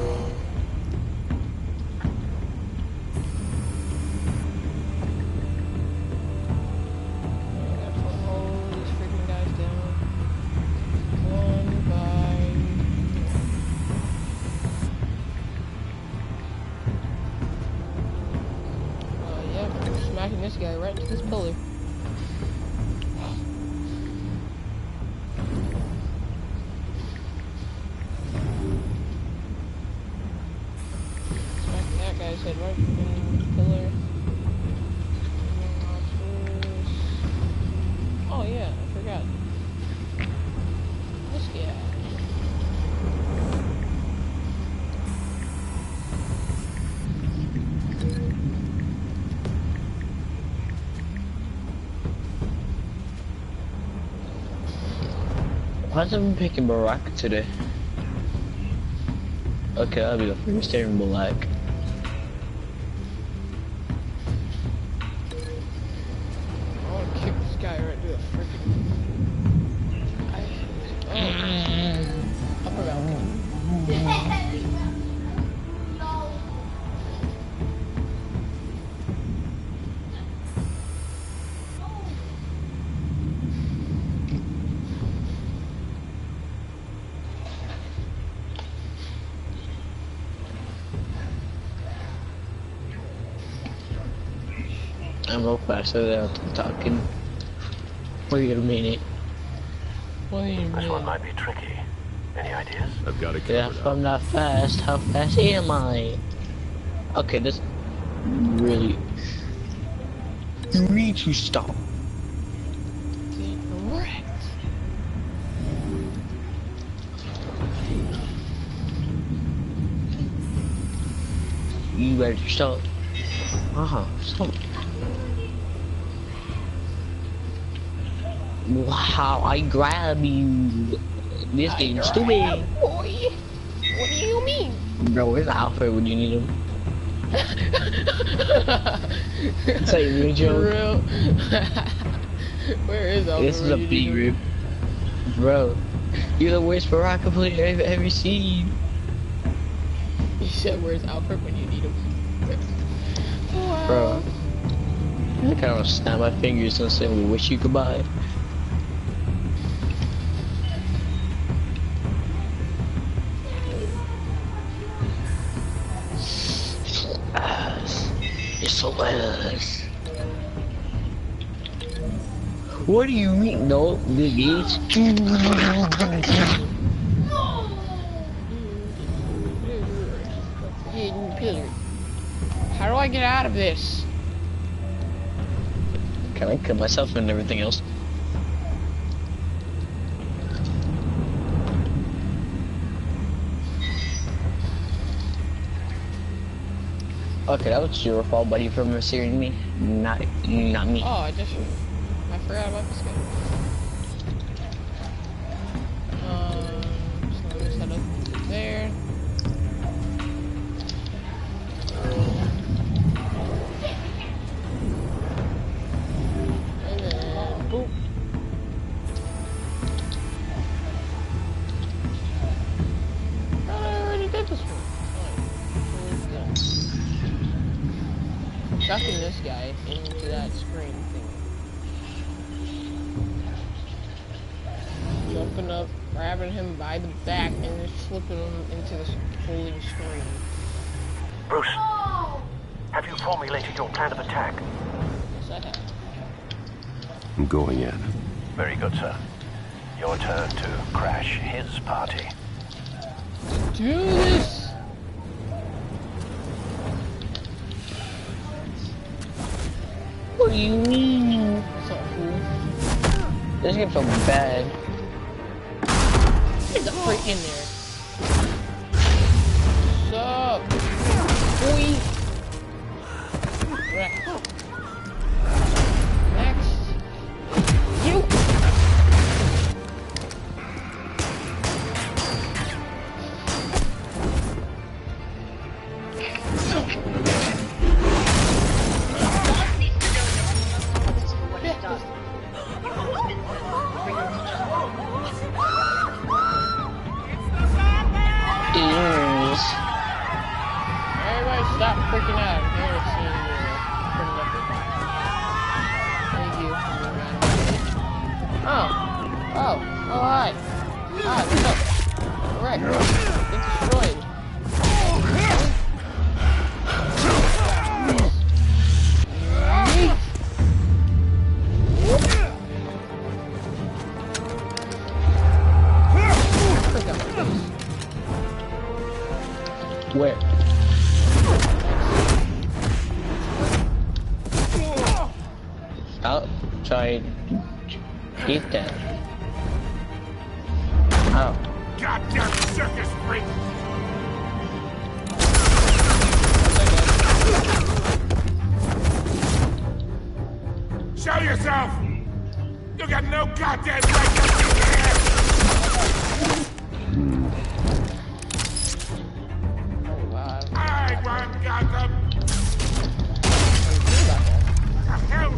Smacking this guy right into this pillar. Smacking that guy's head right into the pillar. Oh yeah, I forgot. This guy. Why is everyone picking Barack today? Okay, I'll be the first in black. I want to kick this guy right through the freaking. I forgot. I'm real faster than I'm talking. Wait a minute. This one might be tricky. Any ideas? I've got it covered. Yeah, if I'm not fast, how fast am I? Okay, this really. You need to stop. Correct. You better stop. Stop. Wow, I grab you. This game's stupid. Boy, what do you mean? Bro, where's Alfred when you need him? It's like a joke. For real? Where is Alfred? This is a big rip. Bro, you're the worst Baraka player I've ever seen. You said, where's Alfred when you need him? Wow. Bro, I kind of snap my fingers and say, we wish you goodbye. It's so ass. What do you mean? No, this is. How do I get out of this? Can I kill myself and everything else? Okay, that was your fault, buddy, for mishearing me. Not me. Oh, I forgot about this guy. So let me set up there. And then, boop. I already did this one. Chucking this guy into that screen thing. jumping up, grabbing him by the back, and just flipping him into the holding screen. Bruce, have you formulated your plan of attack? Yes, I have. I'm going in. Very good, sir. Your turn to crash his party. Do this! What do you mean? So cool. This game's so bad. Get the freak in there. Sup? Boy. Next. You. Everybody stop freaking out. Here, let's see. Thank you. Oh, hi. Hi, what's up? Alright, get destroyed. Where? I'll try to get that. Oh. Goddamn circus freak! Show yourself! You got no goddamn right to be here! I want Gotham! The hell?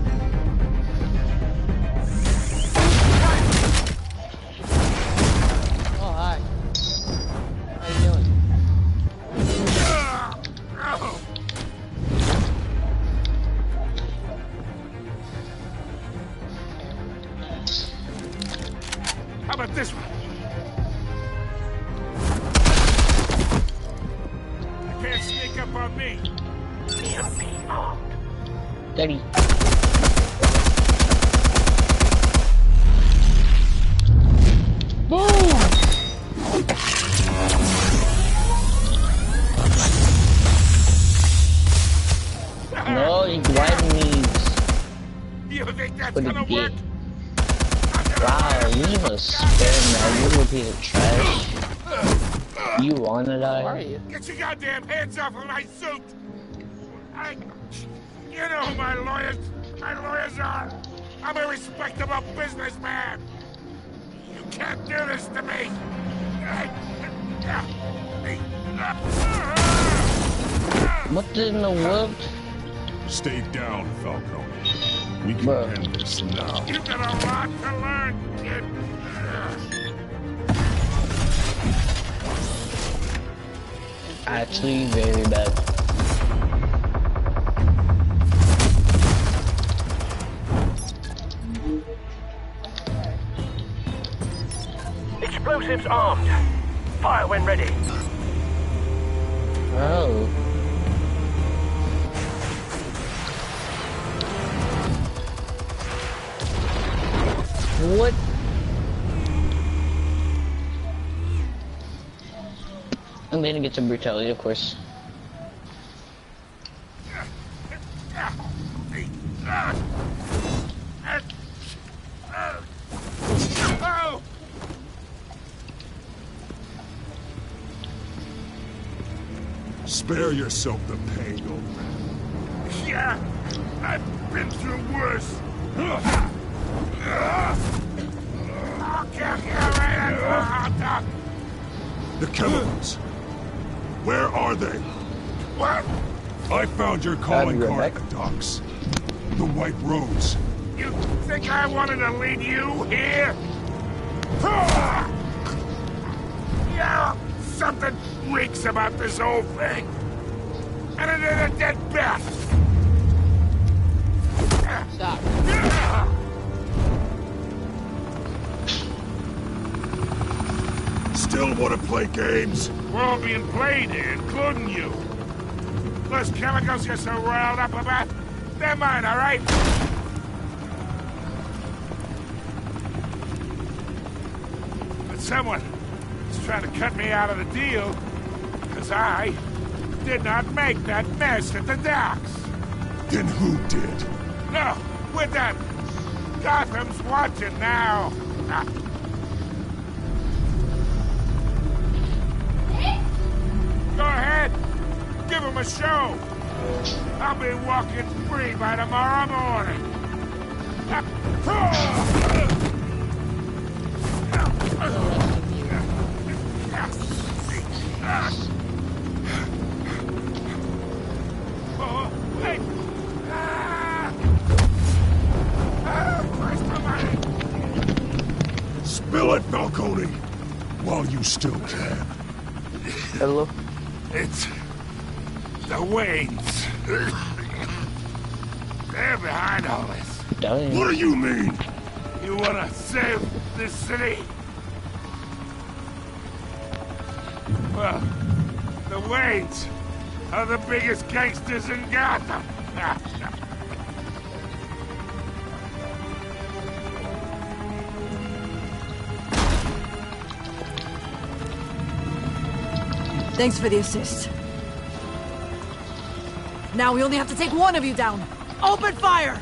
Oh, hi. How you doing? How about this one? You can't sneak up on me. Daddy. Boom! No, you grab me. You think that's Put it gonna deep. work? Wow, you a spare man, you a piece of trash. You wanna die? Where are you? Get your goddamn hands off of my suit! You know who my lawyers are! I'm a respectable businessman! You can't do this to me! What in the world? Stay down, Falcone. We can end this now. You've got a lot to learn, kid! Actually, very bad. Explosives armed. Fire when ready. Oh. What? I'm gonna get some brutality, of course. Spare yourself the pain, old man. Yeah, I've been through worse. I'll kill you right into a hot dog. The chemicals. Where are they? What? I found your calling card at the docks. The White Rose. You think I wanted to lead you here? Yeah, something reeks about this whole thing. And it is a dead bat. Stop. still want to play games? We're all being played here, including you. Those chemicals you're so riled up about, they're mine, all right? But someone is trying to cut me out of the deal, because I did not make that mess at the docks. Then who did? No, we're done. Gotham's watching now. Go ahead. Give him a show. I'll be walking free by tomorrow morning. Oh, wait. Spill it, Falcone, while you still can. Hello? It's the Waynes. They're behind all this. Dang. What do you mean? You wanna save this city? Well, the Waynes are the biggest gangsters in Gotham. Thanks for the assist. Now we only have to take one of you down. Open fire!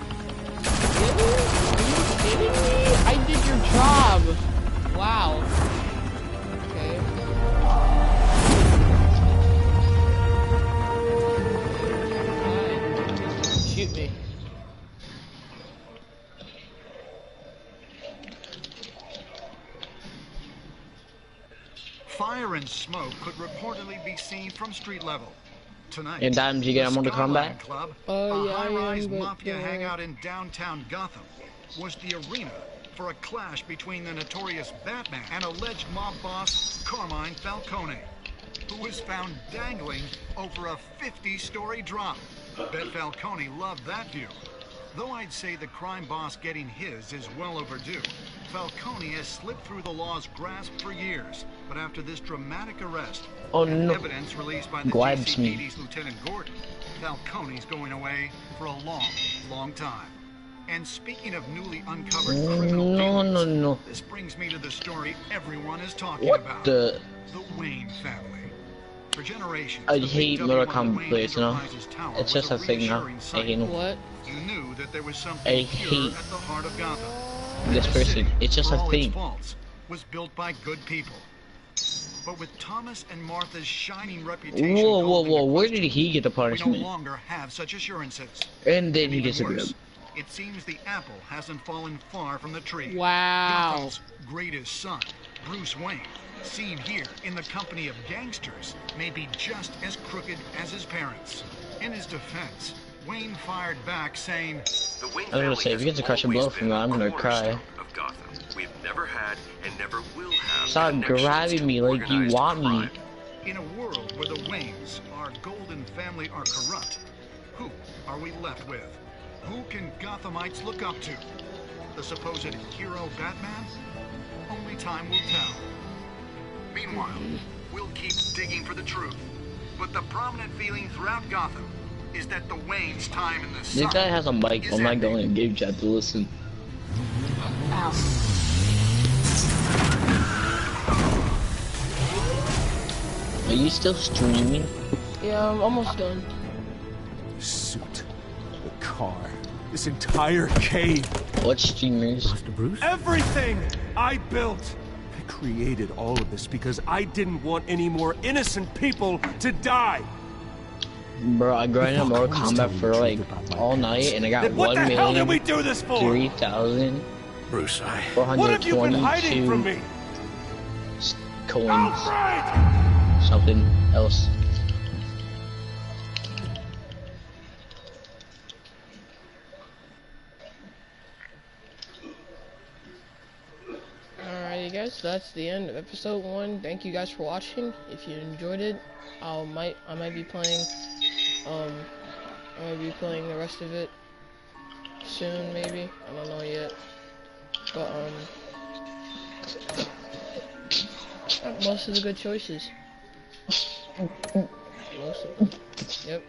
Really? Are you kidding me? I did your job. Wow. Okay. Fine. Shoot me. Fire and smoke could reportedly be seen from street level. Tonight, And Dimes, you get on Mortal Skyline Kombat? Club, Oh, yeah, a high-rise but mafia hangout in downtown Gotham, was the arena for a clash between the notorious Batman and alleged mob boss Carmine Falcone, who was found dangling over a 50-story drop. Bet Falcone loved that view. Though I'd say the crime boss getting his is well overdue, Falcone has slipped through the law's grasp for years. But after this dramatic arrest, and no. evidence released by the Grabs me. GCPD's Lieutenant Gordon, Falcone's going away for a long, long time. And speaking of newly uncovered criminal dealings, this brings me to the story everyone is talking about. The Wayne family. For generations, I the hate big Mortal W on the Kombat Wayne players, you know? Enterprises Tower It's was just a thing now. reassuring I sight. hate him. What? You knew that there was something I pure hate at the heart of Gotham. this The person. city, It's just for a all thing. its faults, was built by good people. But with Thomas and Martha's shining reputation Whoa. Where did he get the we no punishment? longer have such assurances. And then he Even gets a worse, grip. it seems the apple hasn't fallen far from the tree. Wow. Gotham's greatest son, Bruce Wayne, seen here in the company of gangsters, may be just as crooked as his parents. In his defense, Wayne fired back saying, The Wayne I was gonna say, if he gets a crushing blow from that, I'm gonna cry. of Gotham. We've never had and never will have Stop connections grabbing to me like you organized want me. crime. in a world where the Waynes, our golden family, are corrupt, who are we left with? Who can Gothamites look up to? The supposed hero Batman? Only time will tell. Meanwhile, we'll keep digging for the truth. But the prominent feeling throughout Gotham is that the Waynes' time in the sun This guy has a mic. is I'm not ending. going to give chat to listen. Are you still streaming? Yeah, I'm almost done. The suit, the car, this entire cave. What streamers? Mr. Bruce? Everything I built. I created all of this because I didn't want any more innocent people to die. Bro, I grinded Mortal Kombat for like all night and I got Then what the hell did we 1,000,000 do this for? 3,000 Bruce, what have you been hiding from me? Coins. Something else. Alrighty guys, so that's the end of episode 1. Thank you guys for watching. If you enjoyed it, I might be playing the rest of it soon, maybe. I don't know yet. But Most of the good choices. Most of them. Yep.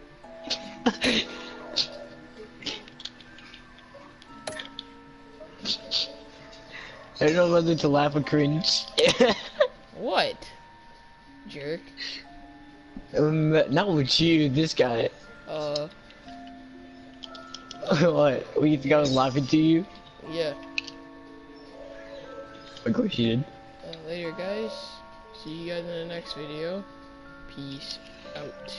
I don't know whether to laugh or cringe. What? Jerk. Not with you, this guy. What? You think I was laughing to you? Yeah. Of course you did. Later, guys. See you guys in the next video. Peace out.